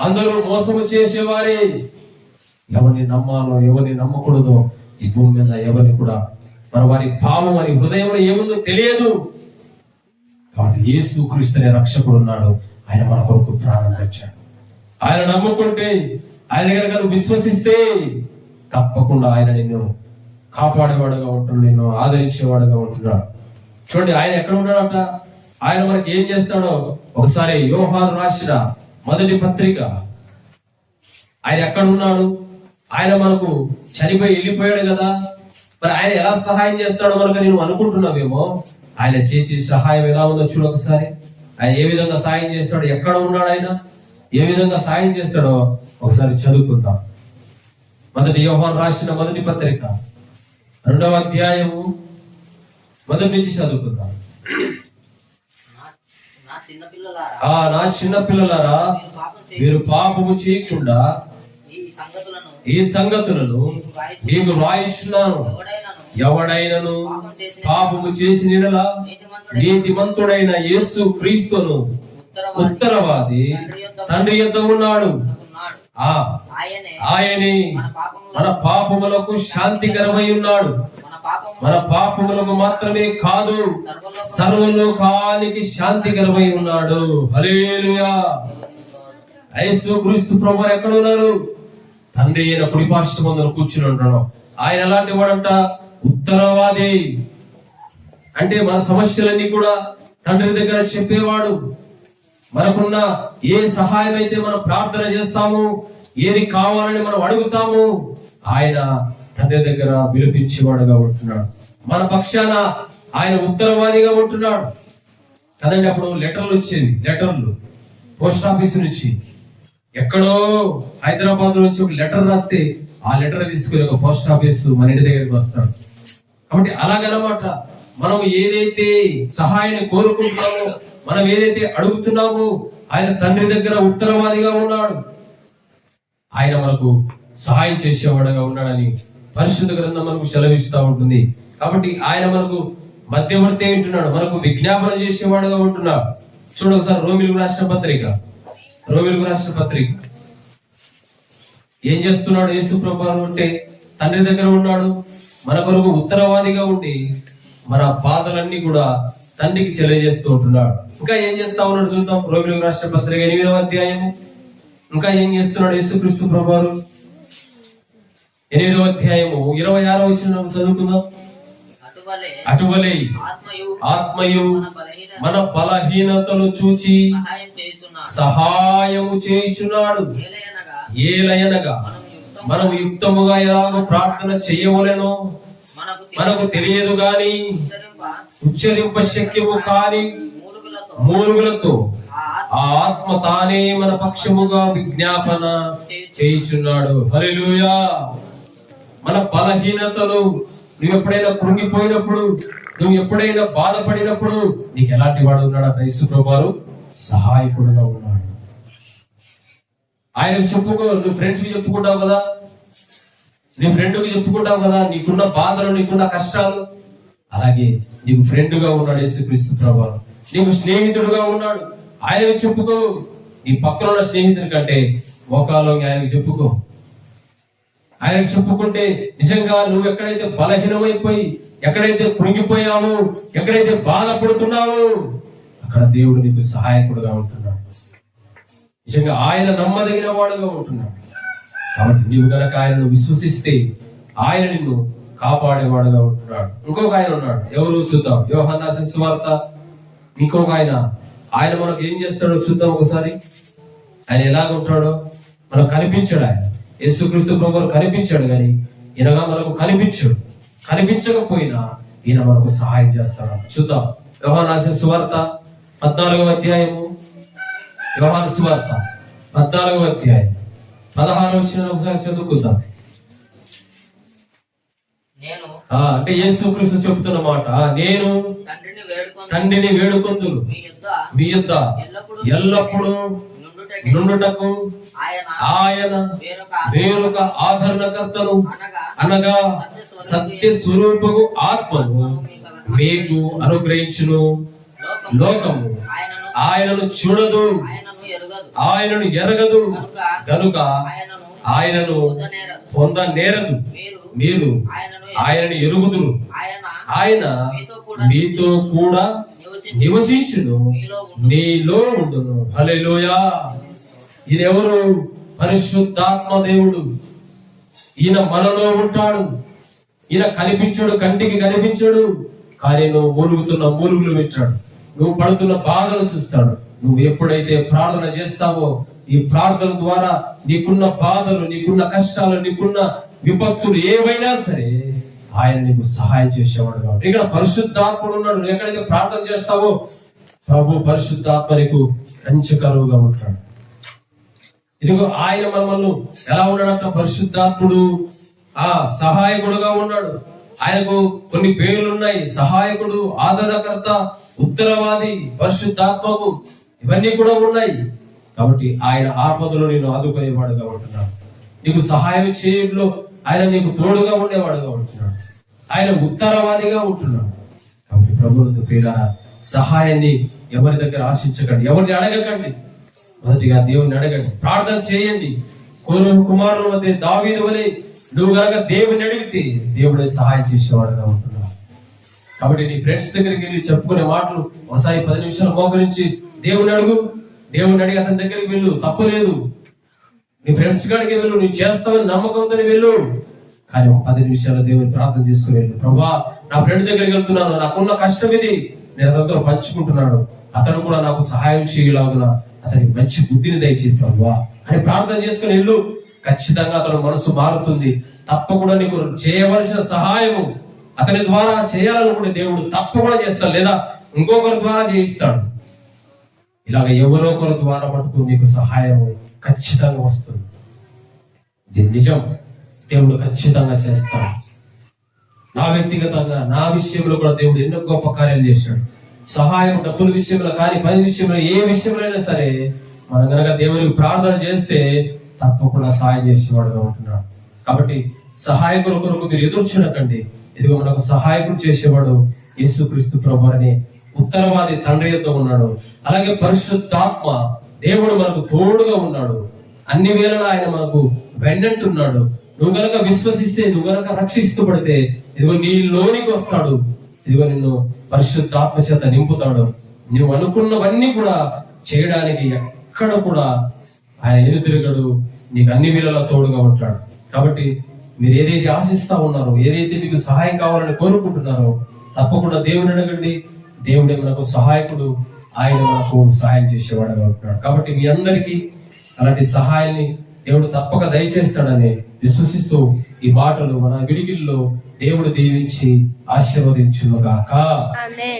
అందరూ మోసము చేసేవారే. ఎవరిని నమ్మాలో ఎవరిని నమ్మకూడదో ఈ భూమి మీద ఎవరిని కూడా మన వారి భావం అని హృదయంలో ఏముందో తెలియదు. కాబట్టి యేసు క్రీస్తు అనే రక్షకుడు ఉన్నాడు, ఆయన మన కొరకు ప్రాణం పెట్టాడు. ఆయన నమ్ముకుంటే, ఆయన దగ్గర విశ్వసిస్తే తప్పకుండా ఆయన నిన్ను కాపాడేవాడుగా ఉంటున్నాడు, నిన్ను ఆదరించేవాడుగా ఉంటున్నాడు. చూడండి, ఆయన ఎక్కడ ఉన్నాడట, ఆయన మనకి ఏం చేస్తాడో ఒకసారి యోహాను రాసిన మొదటి పత్రిక, ఆయన ఎక్కడ ఉన్నాడు, ఆయన మనకు చనిపోయి వెళ్ళిపోయాడు కదా, మరి ఆయన ఎలా సహాయం చేస్తాడో మనకు నేను అనుకుంటున్నావేమో. ఆయన చేసే సహాయం ఎలా ఉందో చూడొకసారి. ఆయన ఏ విధంగా సహాయం చేస్తాడో, ఎక్కడ ఉన్నాడు, ఆయన ఏ విధంగా సహాయం చేస్తాడో ఒకసారి చదువుకుందాం. మొదటి యోహాను రాసిన మొదటి పత్రిక 2వ అధ్యాయము మొదటి నుంచి చదువుకుందాం. నా చిన్న పిల్లలారా, మీరు పాపము చేయకుండా ఈ సంగతులను మీకు రాయించున్నాను. ఎవడైనను పాపము చేసిన యెడల నీతిమంతుడైన యేసు క్రీస్తును ఉత్తరవాది తండ్రి యొద్ద ఉన్నాడు. ఆయనే మన పాపములకు శాంతికరమై ఉన్నాడు. మన పాపములకు మాత్రమే కాదు, సర్వలోకానికి శాంతికరమై ఉన్నాడు. హల్లెలూయా. యేసు క్రీస్తు ప్రభువు ఎక్కడ ఉన్నారు? తండ్రి అయిన కుడిపార్శ్వమందున కూర్చుని ఉంటాడు. ఆయన ఎలాంటి వాడంట? ఉత్తరవాది. అంటే మన సమస్యలన్నీ కూడా తండ్రి దగ్గర చెప్పేవాడు. మనకున్న ఏ సహాయం అయితే మనం ప్రార్థన చేస్తాము, ఏది కావాలని మనం అడుగుతాము, ఆయన తండ్రి దగ్గర విలిపించేవాడుగా ఉంటున్నాడు. మన పక్షాన ఆయన ఉత్తరవాదిగా ఉంటున్నాడు కదండి. అప్పుడు లెటర్లు వచ్చేవి, లెటర్లు పోస్ట్ ఆఫీస్ నుంచి, ఎక్కడో హైదరాబాద్ నుంచి ఒక లెటర్ రాస్తే ఆ లెటర్ తీసుకుని ఒక పోస్ట్ ఆఫీస్ మన ఇంటి దగ్గరికి వస్తాడు. కాబట్టి అలాగనమాట, మనం ఏదైతే సహాయాన్ని కోరుకుంటున్నామో, మనం ఏదైతే అడుగుతున్నామో, ఆయన తండ్రి దగ్గర ఉత్తరవాదిగా ఉన్నాడు. ఆయన మనకు సహాయం చేసేవాడుగా ఉన్నాడని పరిశుద్ధ గ్రంథం మనకు సెలవిస్తూ ఉంటుంది. కాబట్టి ఆయన మనకు మధ్యవర్తి ఉంటున్నాడు, మనకు విజ్ఞాపన చేసేవాడుగా ఉంటున్నాడు. చూడొకసారి రోమిలకు రాసిన పత్రిక ఏం చేస్తున్నాడు యేసు ప్రభువు అంటే తండ్రి దగ్గర ఉన్నాడు, మన కొరకు ఉత్తరవాదిగా ఉండి మన బాధలన్నీ కూడా తండ్రికి తెలియజేస్తూ ఉంటున్నాడు. ఇంకా ఏం చేస్తా ఉన్నాడు చూద్దాం. రోమిలకు రాసిన పత్రిక 8వ అధ్యాయము. ఇంకా ఏం చేస్తున్నాడు యేసుక్రీస్తు ప్రభువు? 8వ అధ్యాయము 26వ వచనం చదువుకుందాం. అటువలే ఆత్మయు మన బలహీనతలు చూచి సహాయము చేయుచున్నాడు. ఏలయనగా మనం యుక్తముగా ఎలాగో ప్రార్థన చెయ్యవలెనో మనకు తెలియదు గాని ఉచ్చరింప శక్యము కాని మూలుగులతో ఆ ఆత్మ తానే మన పక్షముగా విజ్ఞాపన చేయుచున్నాడు. హల్లెలూయా. మన బలహీనతలు, నువ్వు ఎప్పుడైనా కృంగిపోయినప్పుడు, నువ్వు ఎప్పుడైనా బాధపడినప్పుడు నీకు ఎలాంటి వాడు ఉన్నాడు? యేసు ప్రభువు సహాయకుడుగా ఉన్నాడు. ఆయనకు చెప్పుకో. నువ్వు ఫ్రెండ్స్ కి చెప్పుకుంటావు కదా, నీ ఫ్రెండ్ కి చెప్పుకుంటావు కదా నీకున్న బాధలు, నీకున్న కష్టాలు. అలాగే నీకు ఫ్రెండ్ గా ఉన్నాడు యేసుక్రీస్తు ప్రభువు. నీకు స్నేహితుడుగా ఉన్నాడు, ఆయనకు చెప్పుకో. నీ పక్కన ఉన్న స్నేహితుడి కంటే మోకాలో ఆయనకు చెప్పుకో. ఆయనకు చెప్పుకుంటే నిజంగా నువ్వు ఎక్కడైతే బలహీనమైపోయి, ఎక్కడైతే కృంగిపోయావో, ఎక్కడైతే బాధపడుతున్నావో అక్కడ దేవుడు నీకు సహాయకుడుగా ఉంటున్నాడు. నిజంగా ఆయన నమ్మదగిన వాడుగా ఉంటున్నాడు. కాబట్టి నీవు గనక ఆయనను విశ్వసిస్తే ఆయన నిన్ను కాపాడేవాడుగా ఉంటున్నాడు. ఇంకొక ఆయన ఉన్నాడు, ఎవరు చూద్దాం. యోహాను రాసిన సువార్త ఇంకొక ఆయన మనకు ఏం చేస్తాడో చూద్దాం ఒకసారి. ఆయన ఎలాగ ఉంటాడో మనకు కనిపించాడు. ఆయన యేసుక్రీస్తు ప్రభువు కనిపించాడు, కానీ ఈయనగా మనకు కనిపించకపోయినా ఈయన మనకు సహాయం చేస్తాడు. చూద్దాం. యోహాను రాసిన సువార్త 14వ అధ్యాయము. యోహాను సువార్త 14వ అధ్యాయం 16వ వచనం ఒకసారి చదువుకుందాం. అంటే యేసుక్రీస్తు చెబుతున్న మాట, నేను తండ్రిని వేడుకొందును మీ యొద్ద ఎల్లప్పుడూ నుండుటకు ఆయన వేరొక ఆదరణకర్తను అనగా సత్య స్వరూపము ఆత్మను మీకు అనుగ్రహించును. లోకము ఆయనను చూడదు, ఆయనను ఎరగదు గనుక ఆయనను పొందనేరదు. మీరు ఆయనను ఎరుగుదురు, ఆయన మీతో కూడా నివసించును, నీలో ఉండును. హల్లెలూయా. ఈయనెవరు? పరిశుద్ధాత్మ దేవుడు. ఈయన మనలో ఉంటాడు. ఈయన కనిపించడు, కంటికి కనిపించడు, కానీ నువ్వు మూలుగుతున్న మూలుగులు వింటాడు, నువ్వు పడుతున్న బాధలు చూస్తాడు. నువ్వు ఎప్పుడైతే ప్రార్థన చేస్తావో ఈ ప్రార్థన ద్వారా నీకున్న బాధలు, నీకున్న కష్టాలు, నీకున్న విపత్తులు ఏవైనా సరే ఆయన నీకు సహాయం చేసేవాడు. కాబట్టి ఇక్కడ పరిశుద్ధాత్ముడు ఉన్నాడు. నువ్వు ఎక్కడైతే ప్రార్థన చేస్తావో ప్రభు పరిశుద్ధాత్మ నీకు కంచెకరువుగా ఉంటాడు. ఇదిగో ఆయన మనల్ని ఎలా ఉన్నాడంట? పరిశుద్ధాత్ముడు సహాయకుడుగా ఉన్నాడు. ఆయనకు కొన్ని పేర్లు ఉన్నాయి. సహాయకుడు, ఆదరణకర్త, ఉత్తరవాది, పరిశుద్ధాత్మకు ఇవన్నీ కూడా ఉన్నాయి. కాబట్టి ఆయన ఆపదలో నేను ఆదుకునేవాడుగా ఉంటున్నాడు. నీకు సహాయం చేయడంలో ఆయన నీకు తోడుగా ఉండేవాడుగా ఉంటున్నాడు. ఆయన ఉత్తరవాదిగా ఉంటున్నాడు. కాబట్టి ప్రభువుని ప్రియులారా, సహాయాన్ని ఎవరి దగ్గర ఆశించకండి, ఎవరిని అడగకండి. మొదటిగా దేవుని అడగండి, ప్రార్థన చేయండి. కుమారుల మధ్య దావీదు వలె నువ్వు గనక దేవుని అడిగితే దేవుడే సహాయం చేసేవాడుగా ఉంటున్నాడు. కాబట్టి నీ ఫ్రెండ్స్ దగ్గరికి వెళ్ళి చెప్పుకునే మాటలు ఒకసారి 10 నిమిషాలు మోకరించి దేవుని అడుగు. దేవుని అడిగి అతని దగ్గరికి వెళ్ళు, తప్పులేదు. నీ ఫ్రెండ్స్ కాడికి వెళ్ళు, నువ్వు చేస్తావని నమ్మకంతో వెళ్ళు. కానీ 10 నిమిషాలు దేవుని ప్రార్థన చేసుకుని వెళ్ళు. ప్రభా, నా ఫ్రెండ్ దగ్గరికి వెళ్తున్నాను, నాకున్న కష్టం ఇది, నేను అతనితో పంచుకుంటున్నాడు, అతను కూడా నాకు సహాయం చేయలాగున అతనికి మంచి బుద్ధిని దయచేసి ప్రభువా అని ప్రార్థన చేసుకుని వెళ్ళు. ఖచ్చితంగా అతను మనసు మారుతుంది. తప్పకుండా నీకు చేయవలసిన సహాయము అతని ద్వారా చేయాలనుకుంటే దేవుడు తప్పకుండా చేస్తాడు, లేదా ఇంకొకరి ద్వారా చేయిస్తాడు. ఇలాగ ఎవరో ఒకరి ద్వారా మటుకు నీకు సహాయం ఖచ్చితంగా వస్తుంది. ఇది నిజం. దేవుడు ఖచ్చితంగా చేస్తాడు. నా వ్యక్తిగతంగా నా విషయంలో కూడా దేవుడు ఎన్నో గొప్ప కార్యాలు చేశాడు. సహాయం డబ్బుల విషయంలో కానీ, పని విషయంలో, ఏ విషయంలో అయినా సరే మనం కనుక దేవునికి ప్రార్థన చేస్తే తప్పకుండా సహాయం చేసేవాడుగా ఉంటున్నాడు. కాబట్టి సహాయకుల కొరకు మీరు ఎదురు చూడకండి. ఇదిగో మనకు సహాయకుడు చేసేవాడు యేసుక్రీస్తు ప్రభువు అని ఉత్తరవాది తండ్రి యొద్ద ఉన్నాడు. అలాగే పరిశుద్ధాత్మ దేవుడు మనకు తోడుగా ఉన్నాడు. అన్ని వేళలా ఆయన మనకు వెన్నంటున్నాడు. నువ్వు గనక విశ్వసిస్తే, నువ్వు గనక రక్షిస్తూ ఇదిగో నీ లోనికి వస్తాడు. ఇదిగో నిన్ను పరిశుద్ధాత్మ చేత నింపుతాడు. నువ్వు అనుకున్నవన్నీ కూడా చేయడానికి ఎక్కడ కూడా ఆయన ఎదురుతిరగడు. నీకు అన్ని వేళలా తోడుగా ఉంటాడు. కాబట్టి మీరు ఏదైతే ఆశిస్తా ఉన్నారో, ఏదైతే మీకు సహాయం కావాలని కోరుకుంటున్నారో, తప్పకుండా దేవుని అడగండి. దేవుడే మనకు సహాయకుడు, ఆయన మనకు సహాయం చేసేవాడుగా ఉంటున్నాడు. కాబట్టి మీ అందరికీ అలాంటి సహాయాన్ని దేవుడు తప్పక దయచేస్తాడని విశ్వసిస్తూ ఈ మాటలు మన విడిగిల్లో దేవుడు దీవించి ఆశీర్వదించునుగాక.